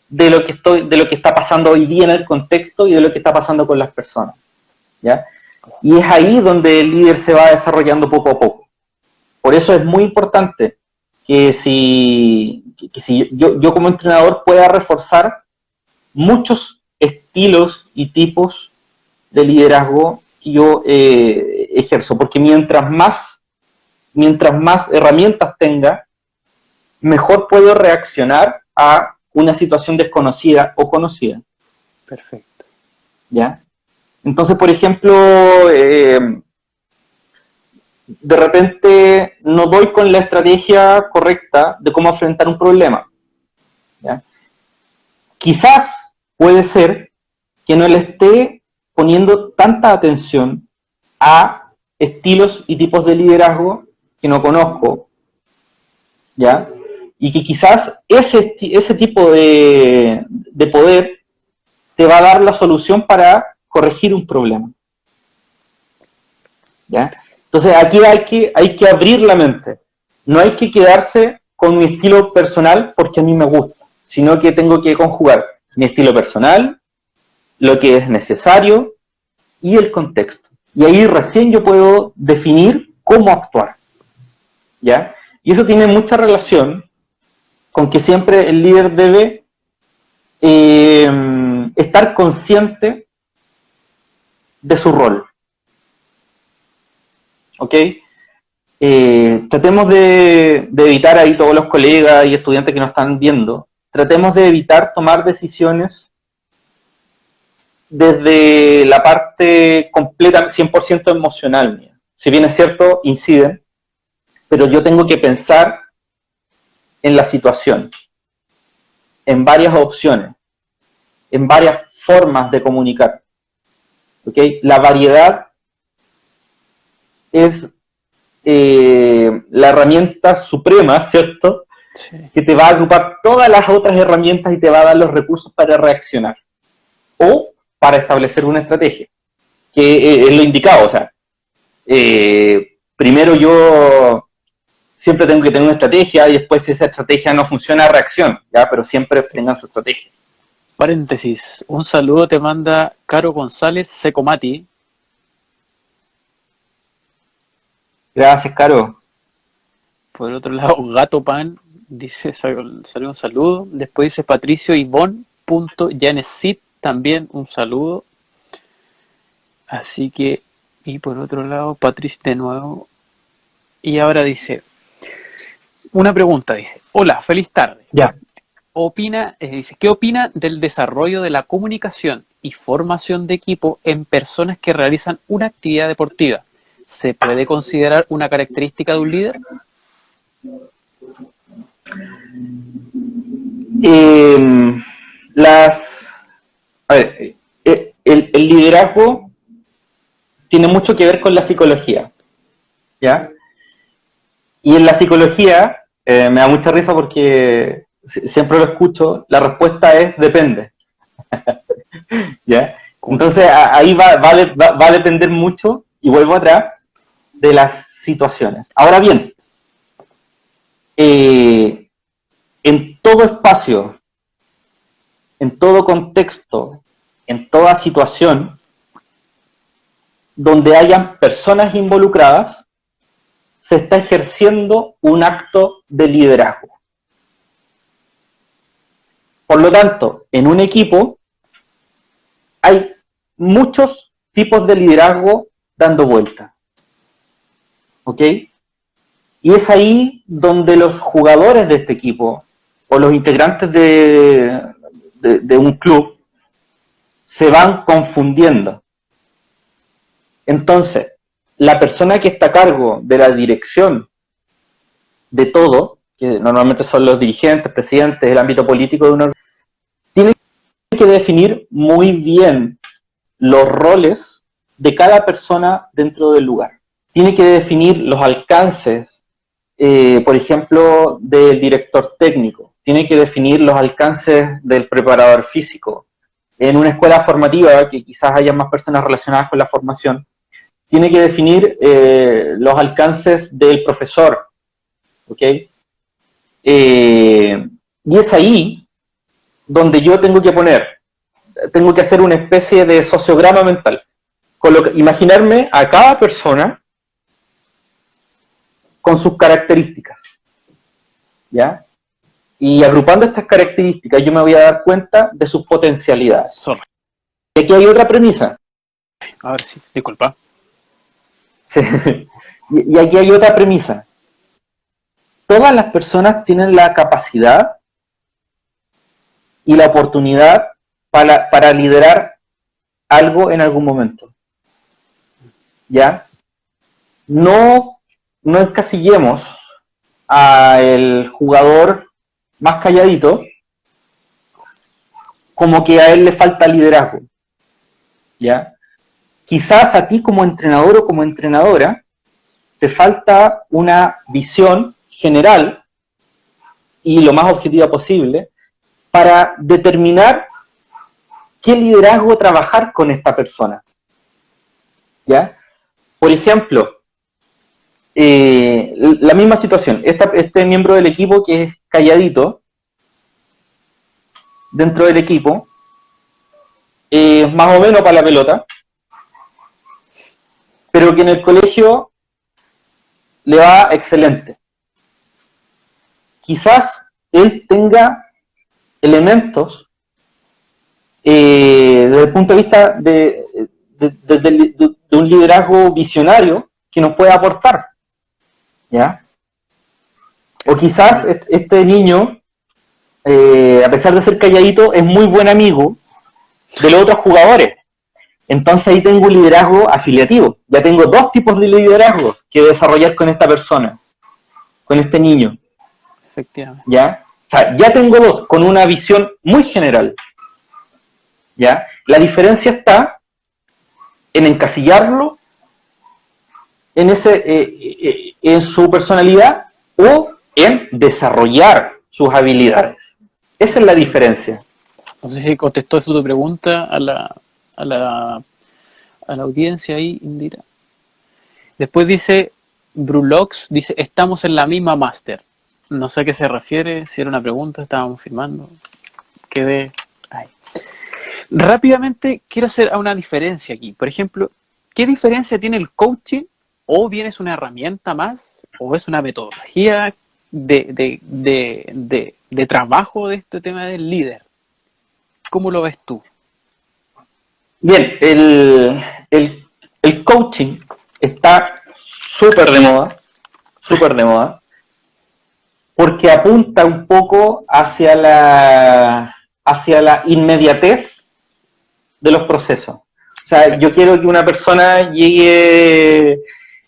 S2: de lo que está pasando hoy día en el contexto y de lo que está pasando con las personas, ¿ya? Y es ahí donde el líder se va desarrollando poco a poco. Por eso es muy importante que si yo como entrenador pueda reforzar muchos estilos y tipos de liderazgo que yo ejerzo, porque mientras más herramientas tenga, mejor puedo reaccionar a una situación desconocida o conocida.
S1: Perfecto.
S2: ¿Ya? Entonces, por ejemplo, de repente no doy con la estrategia correcta de cómo enfrentar un problema, ¿ya? Quizás puede ser que no le esté poniendo tanta atención a estilos y tipos de liderazgo que no conozco, ¿ya? Y que quizás ese tipo de poder te va a dar la solución para corregir un problema, ¿ya? Entonces aquí hay que abrir la mente. No hay que quedarse con mi estilo personal porque a mí me gusta, sino que tengo que conjugar mi estilo personal, lo que es necesario y el contexto. Y ahí recién yo puedo definir cómo actuar, ¿ya? Y eso tiene mucha relación con que siempre el líder debe estar consciente de su rol. ¿Ok? Tratemos de evitar ahí todos los colegas y estudiantes que nos están viendo, tratemos de evitar tomar decisiones desde la parte completa, 100% emocional mía. Si bien es cierto, inciden, pero yo tengo que pensar en la situación, en varias opciones, en varias formas de comunicar. ¿Ok? La variedad es la herramienta suprema, ¿cierto? Sí. Que te va a agrupar todas las otras herramientas y te va a dar los recursos para reaccionar o para establecer una estrategia, que es lo indicado. O sea, primero yo siempre tengo que tener una estrategia y después si esa estrategia no funciona, reacción, ¿ya? Pero siempre tengan su estrategia.
S1: Paréntesis, un saludo te manda Caro González Secomati.
S2: Gracias, Caro.
S1: Por otro lado, Gato Pan dice, salió un saludo. Después dice Patricio Ivonne.Janesit, también un saludo. Así que, y por otro lado, Patricio de nuevo. Y ahora dice, una pregunta, dice, hola, feliz tarde.
S2: Ya.
S1: Dice, ¿qué opina del desarrollo de la comunicación y formación de equipo en personas que realizan una actividad deportiva? ¿Se puede considerar una característica de un líder?
S2: El liderazgo tiene mucho que ver con la psicología, ¿ya? Y en la psicología Me da mucha risa porque siempre lo escucho, la respuesta es depende. ¿Ya? Entonces ahí va a depender mucho, y vuelvo atrás, de las situaciones. Ahora bien, en todo espacio, en todo contexto, en toda situación donde hayan personas involucradas, se está ejerciendo un acto de liderazgo. Por lo tanto, en un equipo hay muchos tipos de liderazgo dando vuelta. ¿Ok? Y es ahí donde los jugadores de este equipo o los integrantes de un club se van confundiendo. Entonces, la persona que está a cargo de la dirección de todo, que normalmente son los dirigentes, presidentes, el ámbito político de una organización, tiene que definir muy bien los roles de cada persona dentro del lugar. Tiene que definir los alcances, por ejemplo, del director técnico. Tiene que definir los alcances del preparador físico. En una escuela formativa, que quizás haya más personas relacionadas con la formación, tiene que definir los alcances del profesor. ¿Ok? Y es ahí donde yo tengo que hacer una especie de sociograma mental. Imaginarme a cada persona con sus características, ¿ya? Y agrupando estas características yo me voy a dar cuenta de sus potencialidades.
S1: Sorry.
S2: Y aquí hay otra premisa.
S1: A ver, sí, disculpa.
S2: Sí. Y aquí hay otra premisa. Todas las personas tienen la capacidad y la oportunidad para liderar algo en algún momento. ¿Ya? No encasillemos al jugador más calladito como que a él le falta liderazgo. ¿Ya? Quizás a ti como entrenador o como entrenadora te falta una visión general y lo más objetiva posible para determinar qué liderazgo trabajar con esta persona. ¿Ya? Por ejemplo, la misma situación, este miembro del equipo que es calladito, dentro del equipo, más o menos para la pelota, pero que en el colegio le va excelente. Quizás él tenga elementos desde el punto de vista de un liderazgo visionario que nos pueda aportar, ¿ya? O quizás este niño, a pesar de ser calladito, es muy buen amigo de los otros jugadores. Entonces ahí tengo un liderazgo afiliativo. Ya tengo dos tipos de liderazgo que desarrollar con esta persona, con este niño.
S1: Efectivamente.
S2: ¿Ya? O sea, ya tengo dos, con una visión muy general. ¿Ya? La diferencia está en encasillarlo en su personalidad o en desarrollar sus habilidades. Esa es la diferencia.
S1: No sé si contestó eso tu pregunta a la audiencia ahí, Indira. Después dice, Brulox, dice, estamos en la misma máster. No sé a qué se refiere, si era una pregunta, estábamos firmando. Quedé ahí. Rápidamente quiero hacer una diferencia aquí. Por ejemplo, ¿qué diferencia tiene el coaching? ¿O bien es una herramienta más? ¿O es una metodología de trabajo de este tema del líder? ¿Cómo lo ves tú?
S2: Bien, el coaching está súper de moda, porque apunta un poco hacia la inmediatez de los procesos. O sea, yo quiero que una persona llegue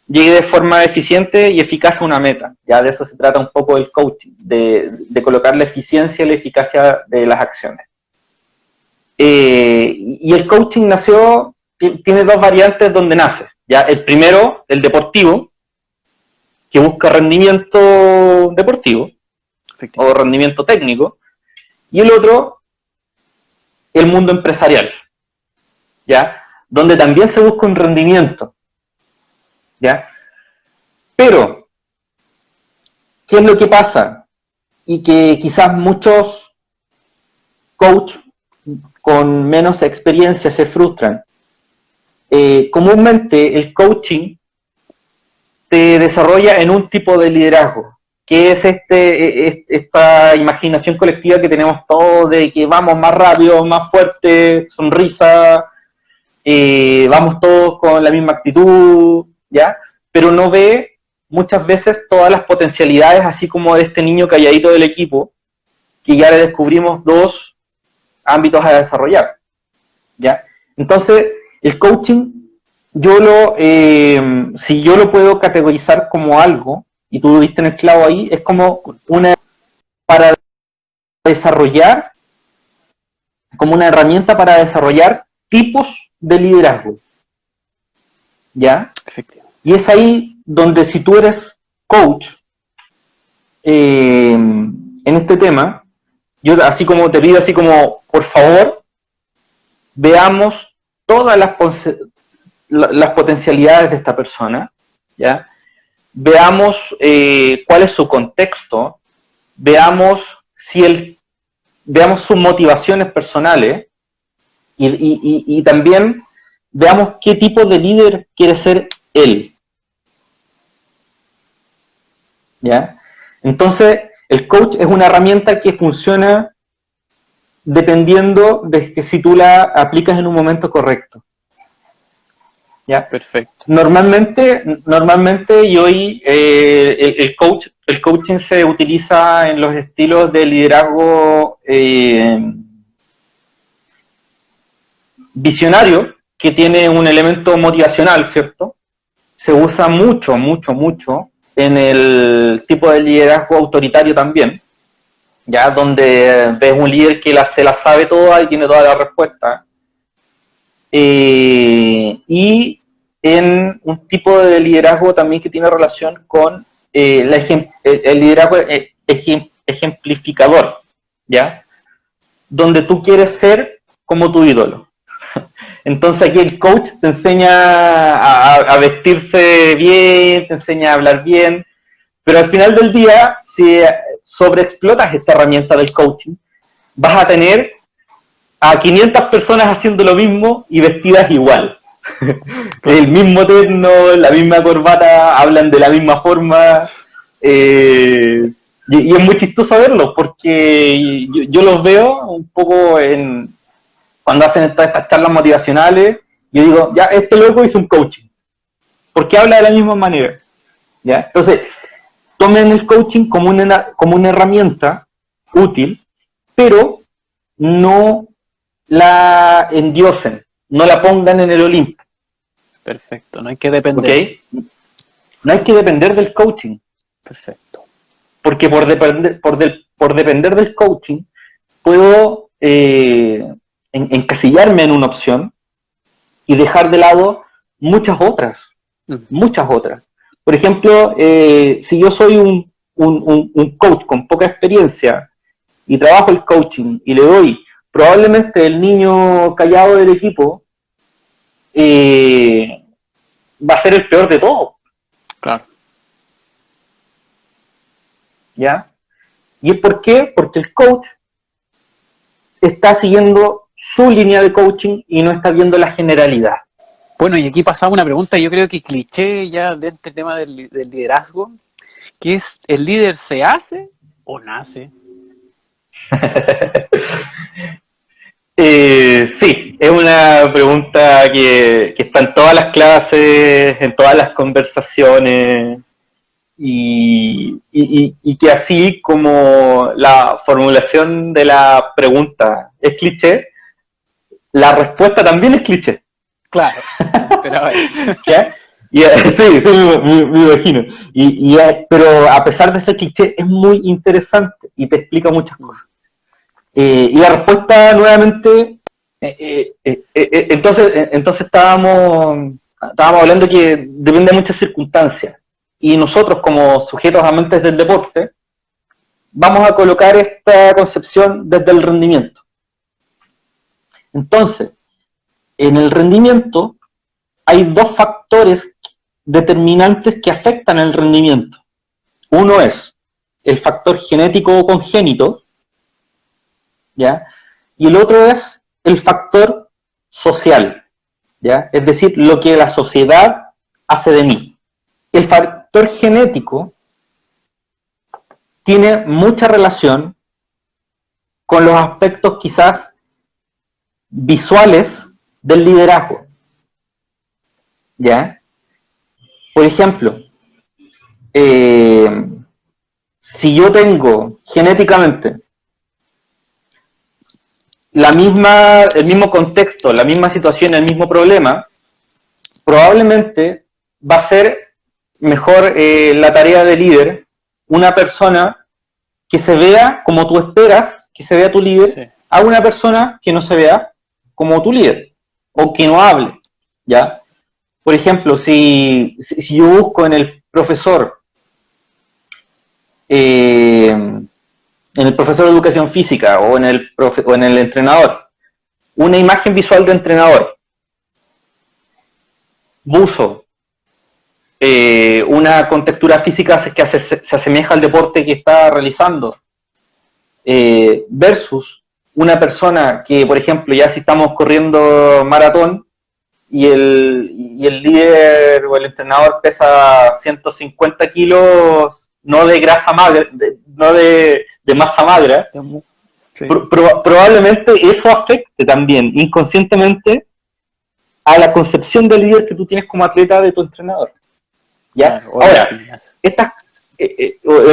S2: de forma eficiente y eficaz a una meta. Ya de eso se trata un poco el coaching, de colocar la eficiencia y la eficacia de las acciones. Y el coaching tiene dos variantes donde nace. ¿Ya? El primero, el deportivo, que busca rendimiento deportivo
S1: Efectivamente.
S2: o rendimiento técnico, y el otro, el mundo empresarial, ¿ya? Donde también se busca un rendimiento, ¿ya? Pero, ¿qué es lo que pasa? Y que quizás muchos coach con menos experiencia se frustran. Comúnmente el coaching te desarrolla en un tipo de liderazgo, que es esta imaginación colectiva que tenemos todos de que vamos más rápido, más fuerte, sonrisa, vamos todos con la misma actitud, ¿ya? Pero no ve muchas veces todas las potencialidades, así como de este niño calladito del equipo, que ya le descubrimos 2 ámbitos a desarrollar, ¿ya? Entonces, el coaching, si yo lo puedo categorizar como algo, y tú lo viste en el clavo ahí, es como una para desarrollar, como una herramienta para desarrollar tipos de liderazgo, ¿ya?
S1: Efectivamente.
S2: Y es ahí donde si tú eres coach en este tema, yo así como te pido, así como, por favor, veamos todas las potencialidades de esta persona, ¿ya? Veamos cuál es su contexto, veamos veamos sus motivaciones personales y también veamos qué tipo de líder quiere ser él, ¿ya? Entonces, el coach es una herramienta que funciona dependiendo de que si tú la aplicas en un momento correcto, ¿ya?
S1: Perfecto.
S2: Normalmente y hoy el coaching se utiliza en los estilos de liderazgo visionario, que tiene un elemento motivacional, ¿cierto? Se usa mucho en el tipo de liderazgo autoritario también, ya donde ves un líder que se la sabe toda y tiene toda la respuesta. Y en un tipo de liderazgo también que tiene relación con el liderazgo ejemplificador, ¿ya? Donde tú quieres ser como tu ídolo. Entonces aquí el coach te enseña a vestirse bien, te enseña a hablar bien, pero al final del día, si sobreexplotas esta herramienta del coaching, vas a tener a 500 personas haciendo lo mismo y vestidas igual. El mismo terno, la misma corbata, hablan de la misma forma. Y es muy chistoso verlo, porque yo los veo un poco cuando hacen estas charlas motivacionales. Yo digo, ya, este loco hizo un coaching, porque habla de la misma manera, ¿ya? Entonces, tomen el coaching como una herramienta útil, pero no la endiosen, no la pongan en el Olimpo.
S1: Perfecto. No hay que depender.
S2: ¿Ok? No hay que depender del coaching.
S1: Perfecto.
S2: Porque por depender del coaching, puedo encasillarme en una opción y dejar de lado muchas otras. Por ejemplo, si yo soy un coach con poca experiencia y trabajo el coaching y le doy, probablemente el niño callado del equipo va a ser el peor de todos.
S1: Claro.
S2: ¿Ya? ¿Y es por qué? Porque el coach está siguiendo su línea de coaching y no está viendo la generalidad.
S1: Bueno, y aquí pasaba una pregunta, yo creo que cliché ya de este tema del liderazgo, que es, ¿el líder se hace o nace?
S2: Sí, es una pregunta que está en todas las clases, en todas las conversaciones, y que así como la formulación de la pregunta es cliché, la respuesta también es cliché.
S1: Claro, pero a ver.
S2: ¿Ya? Sí, me imagino. Pero a pesar de ser cliché, es muy interesante y te explica muchas cosas. Y la respuesta nuevamente, entonces estábamos hablando que depende de muchas circunstancias. y nosotros como sujetos amantes del deporte, vamos a colocar esta concepción desde el rendimiento. Entonces, en el rendimiento hay dos factores determinantes que afectan el rendimiento. Uno es el factor genético o congénito, ¿ya? Y el otro es el factor social, ¿ya? Es decir, lo que la sociedad hace de mí. El factor genético tiene mucha relación con los aspectos quizás visuales del liderazgo, ¿ya? Por ejemplo, si yo tengo genéticamente el mismo contexto, la misma situación, el mismo problema, probablemente va a ser mejor la tarea de líder una persona que se vea como tú esperas que se vea tu líder, sí, a una persona que no se vea como tu líder, o que no hable, ¿ya? Por ejemplo, si yo busco en el profesor de educación física o en el entrenador una imagen visual de entrenador, buzo, una contextura física que se asemeja al deporte que está realizando, versus una persona que, por ejemplo, ya si estamos corriendo maratón y el líder o el entrenador pesa 150 kilos, no de grasa magra, no de masa magra, sí, probablemente eso afecte también inconscientemente a la concepción del líder que tú tienes como atleta de tu entrenador. ¿Ya? Claro, ahora, en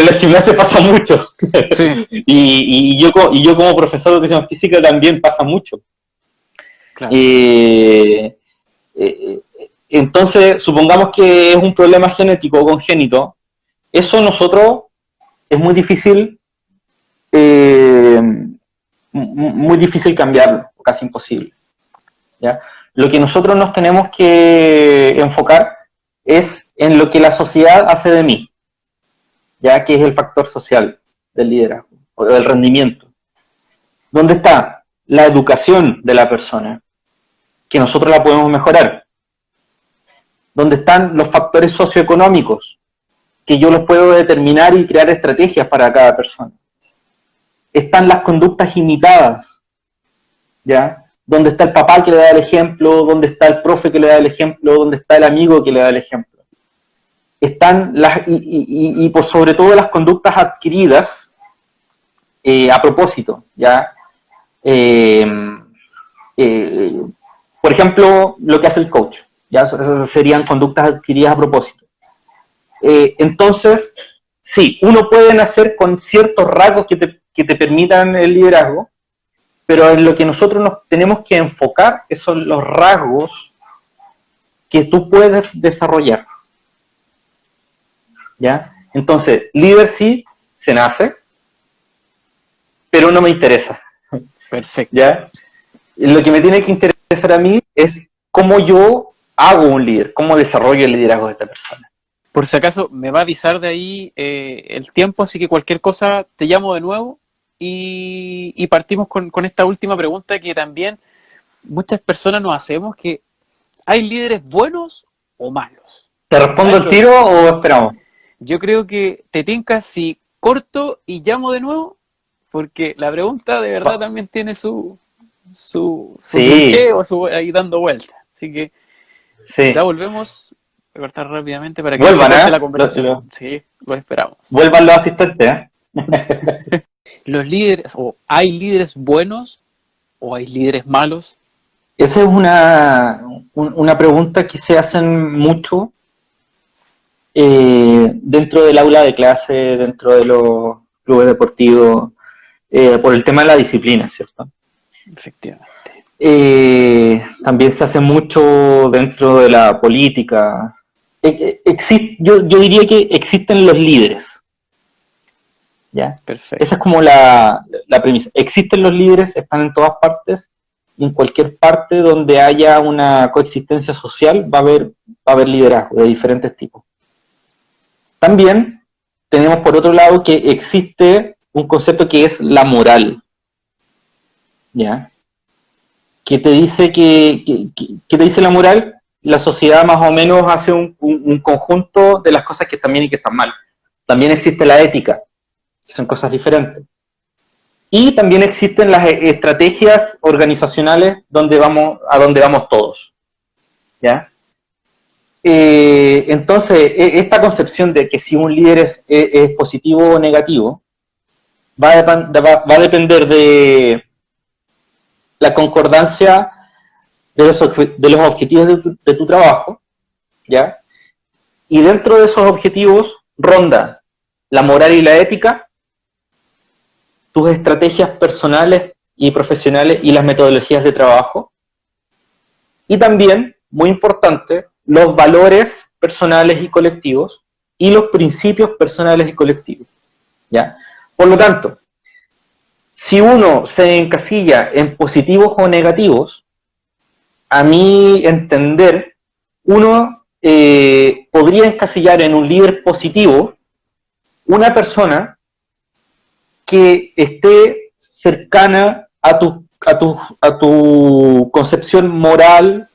S2: la gimnasia pasa mucho. Sí. y yo como profesor de educación física también pasa mucho. Claro. Entonces, supongamos que es un problema genético o congénito, eso nosotros es muy difícil cambiarlo, casi imposible, ¿ya? Lo que nosotros nos tenemos que enfocar es en lo que la sociedad hace de mí, ya que es el factor social del liderazgo o del rendimiento. ¿Dónde está la educación de la persona? Que nosotros la podemos mejorar. ¿Dónde están los factores socioeconómicos? Que yo los puedo determinar y crear estrategias para cada persona. Están las conductas imitadas, ¿ya? ¿Dónde está el papá que le da el ejemplo? ¿Dónde está el profe que le da el ejemplo? ¿Dónde está el amigo que le da el ejemplo? Están y por sobre todo las conductas adquiridas a propósito, ¿ya? Por ejemplo, lo que hace el coach, ¿ya? Esas serían conductas adquiridas a propósito. Entonces, sí, uno puede nacer con ciertos rasgos que te permitan el liderazgo, pero en lo que nosotros nos tenemos que enfocar son los rasgos que tú puedes desarrollar, ¿ya? Entonces, líder sí, se nace, pero no me interesa.
S1: Perfecto.
S2: ¿Ya? Lo que me tiene que interesar a mí es cómo yo hago un líder, cómo desarrollo el liderazgo de esta persona.
S1: Por si acaso, me va a avisar de ahí el tiempo, así que cualquier cosa te llamo de nuevo y partimos con esta última pregunta que también muchas personas nos hacemos, que ¿hay líderes buenos o malos?
S2: ¿Te respondo el tiro o esperamos?
S1: Yo creo que te tinca si corto y llamo de nuevo, porque la pregunta de verdad también tiene su cliché o ahí dando vueltas. Así que ya volvemos a cortar rápidamente para que
S2: vuelvan,
S1: se corte la conversación. Sí, lo esperamos.
S2: Vuelvan los asistentes,
S1: ¿Los líderes, o hay líderes buenos o hay líderes malos?
S2: Esa es una pregunta que se hacen mucho dentro del aula de clase, dentro de los clubes deportivos, por el tema de la disciplina, ¿cierto?
S1: Efectivamente.
S2: También se hace mucho dentro de la política. Yo diría que existen los líderes, ¿ya?
S1: Perfecto.
S2: Esa es como la premisa. Existen los líderes, están en todas partes, y en cualquier parte donde haya una coexistencia social va a haber liderazgo de diferentes tipos. También tenemos por otro lado que existe un concepto que es la moral, ¿ya? ¿Qué te dice qué te dice la moral? La sociedad más o menos hace un conjunto de las cosas que están bien y que están mal. También existe la ética, que son cosas diferentes. Y también existen las estrategias organizacionales a donde vamos todos, ¿ya? Entonces, esta concepción de que si un líder es positivo o negativo va a depender de la concordancia de los objetivos de tu trabajo, ¿ya? Y dentro de esos objetivos ronda la moral y la ética, tus estrategias personales y profesionales y las metodologías de trabajo, y también, muy importante, los valores personales y colectivos y los principios personales y colectivos, ¿ya? Por lo tanto, si uno se encasilla en positivos o negativos, a mi entender, uno podría encasillar en un líder positivo una persona que esté cercana a tu concepción moral,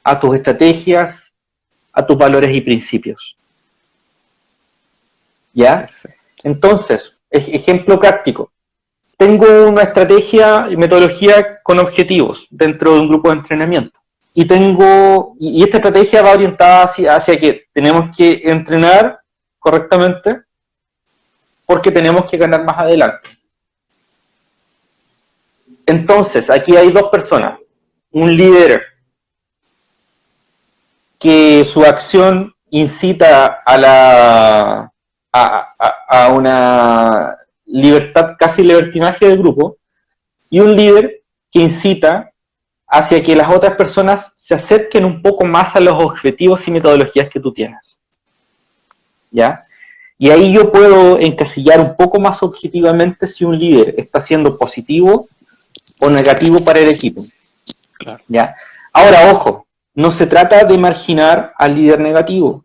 S2: a tus estrategias, a tus valores y principios. ¿Ya?
S1: Perfecto.
S2: Entonces, ejemplo práctico. Tengo una estrategia y metodología con objetivos dentro de un grupo de entrenamiento. Y esta estrategia va orientada hacia que tenemos que entrenar correctamente porque tenemos que ganar más adelante. Entonces, aquí hay dos personas. Un líder que su acción incita a una libertad, casi libertinaje del grupo, y un líder que incita hacia que las otras personas se acerquen un poco más a los objetivos y metodologías que tú tienes. ¿Ya? Y ahí yo puedo encasillar un poco más objetivamente si un líder está siendo positivo o negativo para el equipo.
S1: Claro.
S2: ¿Ya? Ahora, ojo, no se trata de marginar al líder negativo.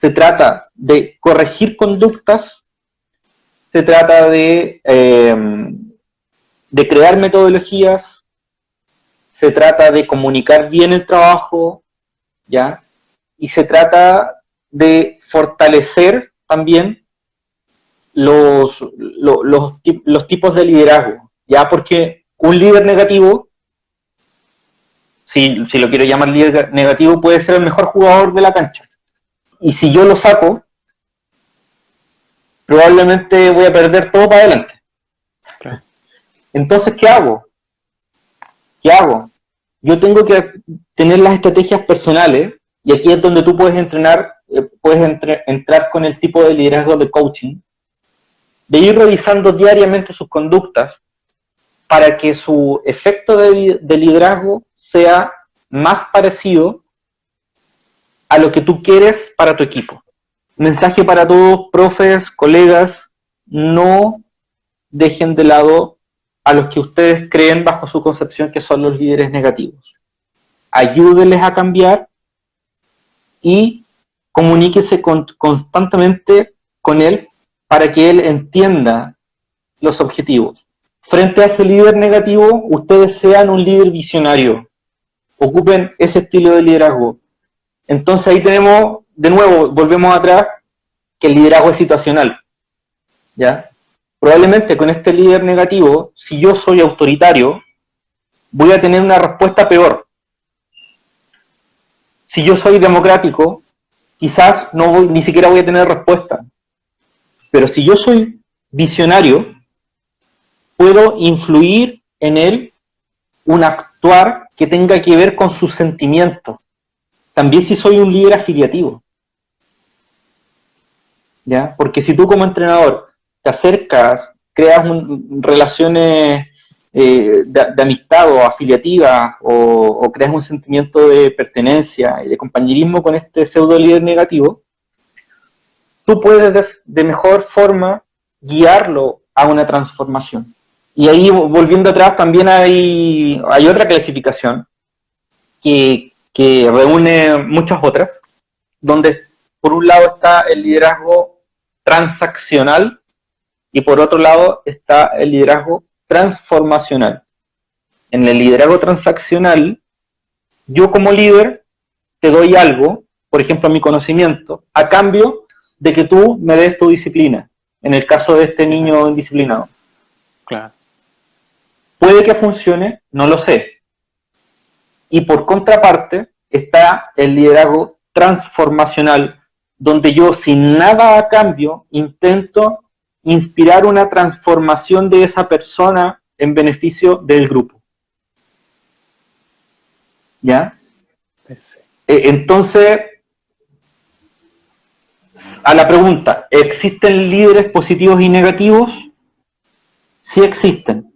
S2: Se trata de corregir conductas, se trata de crear metodologías, se trata de comunicar bien el trabajo, ¿ya? Y se trata de fortalecer también los tipos de liderazgo, ¿ya? Porque un líder negativo, si lo quiero llamar líder negativo, puede ser el mejor jugador de la cancha. Y si yo lo saco, probablemente voy a perder todo para adelante.
S1: Claro.
S2: Entonces, ¿qué hago? Yo tengo que tener las estrategias personales, y aquí es donde tú puedes entrar con el tipo de liderazgo de coaching, de ir revisando diariamente sus conductas para que su efecto de liderazgo sea más parecido a lo que tú quieres para tu equipo. Mensaje para todos, profes, colegas, no dejen de lado a los que ustedes creen bajo su concepción que son los líderes negativos. Ayúdenles a cambiar y comuníquese constantemente con él para que él entienda los objetivos. Frente a ese líder negativo, ustedes sean un líder visionario. Ocupen ese estilo de liderazgo. Entonces ahí tenemos, de nuevo, volvemos atrás, que el liderazgo es situacional, ¿ya? Probablemente con este líder negativo, si yo soy autoritario, voy a tener una respuesta peor. Si yo soy democrático, quizás ni siquiera voy a tener respuesta. Pero si yo soy visionario, puedo influir en él un actuar que tenga que ver con sus sentimientos. También si soy un líder afiliativo, ¿ya? Porque si tú como entrenador te acercas, creas relaciones de amistad o afiliativas, o creas un sentimiento de pertenencia y de compañerismo con este pseudo líder negativo, tú puedes de mejor forma guiarlo a una transformación. Y ahí, volviendo atrás, también hay otra clasificación que reúne muchas otras, donde por un lado está el liderazgo transaccional y por otro lado está el liderazgo transformacional. En el liderazgo transaccional, yo como líder te doy algo, por ejemplo mi conocimiento, a cambio de que tú me des tu disciplina, en el caso de este niño indisciplinado.
S1: Claro.
S2: ¿Puede que funcione? No lo sé. Y por contraparte está el liderazgo transformacional, donde yo sin nada a cambio intento inspirar una transformación de esa persona en beneficio del grupo. ¿Ya?
S1: Perfecto.
S2: Entonces, a la pregunta, ¿existen líderes positivos y negativos? Sí existen,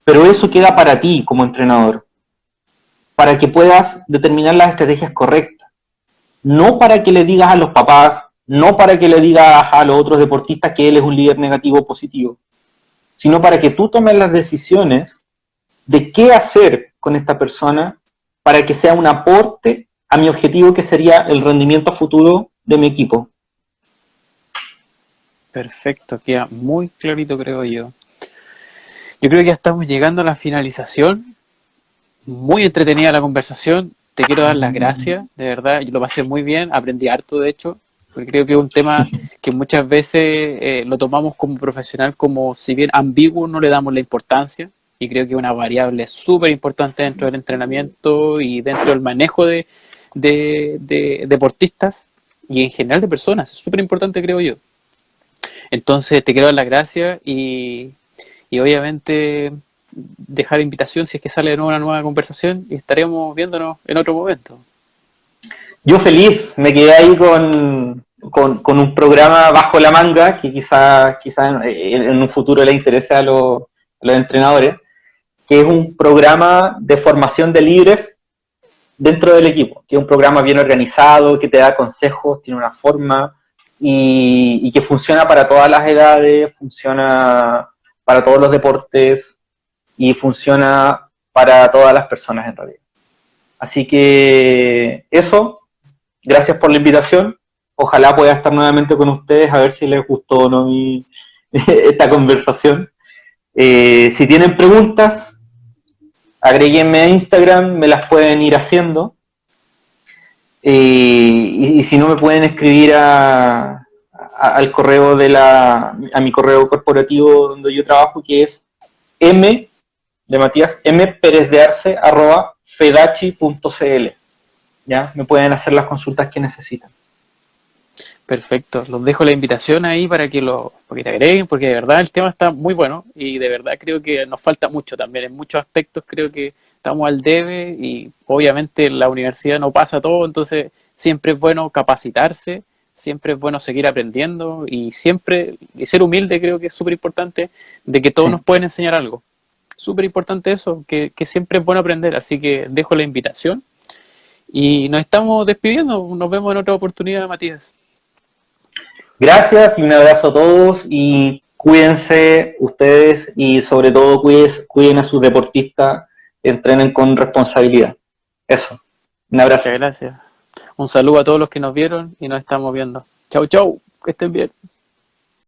S2: pero eso queda para ti como entrenador, para que puedas determinar las estrategias correctas, no para que le digas a los papás, no para que le digas a los otros deportistas que él es un líder negativo o positivo, sino para que tú tomes las decisiones de qué hacer con esta persona para que sea un aporte a mi objetivo, que sería el rendimiento futuro de mi equipo.
S1: Perfecto, queda muy clarito, creo yo. Yo creo que ya estamos llegando a la finalización. Muy entretenida la conversación. Te quiero dar las gracias, de verdad. Yo lo pasé muy bien, aprendí harto, de hecho, porque creo que es un tema que muchas veces lo tomamos como profesional, como si bien ambiguo, no le damos la importancia. Y creo que es una variable súper importante dentro del entrenamiento y dentro del manejo de deportistas y en general de personas. Es súper importante, creo yo. Entonces te quiero dar las gracias y obviamente dejar invitación si es que sale de nuevo una nueva conversación y estaremos viéndonos en otro momento.
S2: Yo feliz, me quedé ahí con un programa bajo la manga que quizás en un futuro le interese a los entrenadores, que es un programa de formación de líderes dentro del equipo, que es un programa bien organizado, que te da consejos, tiene una forma y que funciona para todas las edades, funciona para todos los deportes y funciona para todas las personas en realidad. Así que eso, gracias por la invitación. Ojalá pueda estar nuevamente con ustedes a ver si les gustó o no esta conversación. Si tienen preguntas, agréguenme a Instagram, me las pueden ir haciendo. Y si no, me pueden escribir al correo a mi correo corporativo donde yo trabajo, que es m de Matías, mperezdearce @fedachi.cl. ¿Ya? Me pueden hacer las consultas que necesitan.
S1: Perfecto, los dejo la invitación ahí para que te agreguen, porque de verdad el tema está muy bueno y de verdad creo que nos falta mucho también. En muchos aspectos creo que estamos al debe y obviamente la universidad no pasa todo, entonces siempre es bueno capacitarse, siempre es bueno seguir aprendiendo y siempre, y ser humilde creo que es súper importante, de que todos nos pueden enseñar algo. Súper importante eso, que siempre es bueno aprender, así que dejo la invitación y nos estamos despidiendo, nos vemos en otra oportunidad, Matías.
S2: Gracias y un abrazo a todos y cuídense ustedes y sobre todo cuiden a sus deportistas, entrenen con responsabilidad. Eso, un abrazo.
S1: Muchas gracias. Un saludo a todos los que nos vieron y nos estamos viendo. Chau, chau, que estén bien.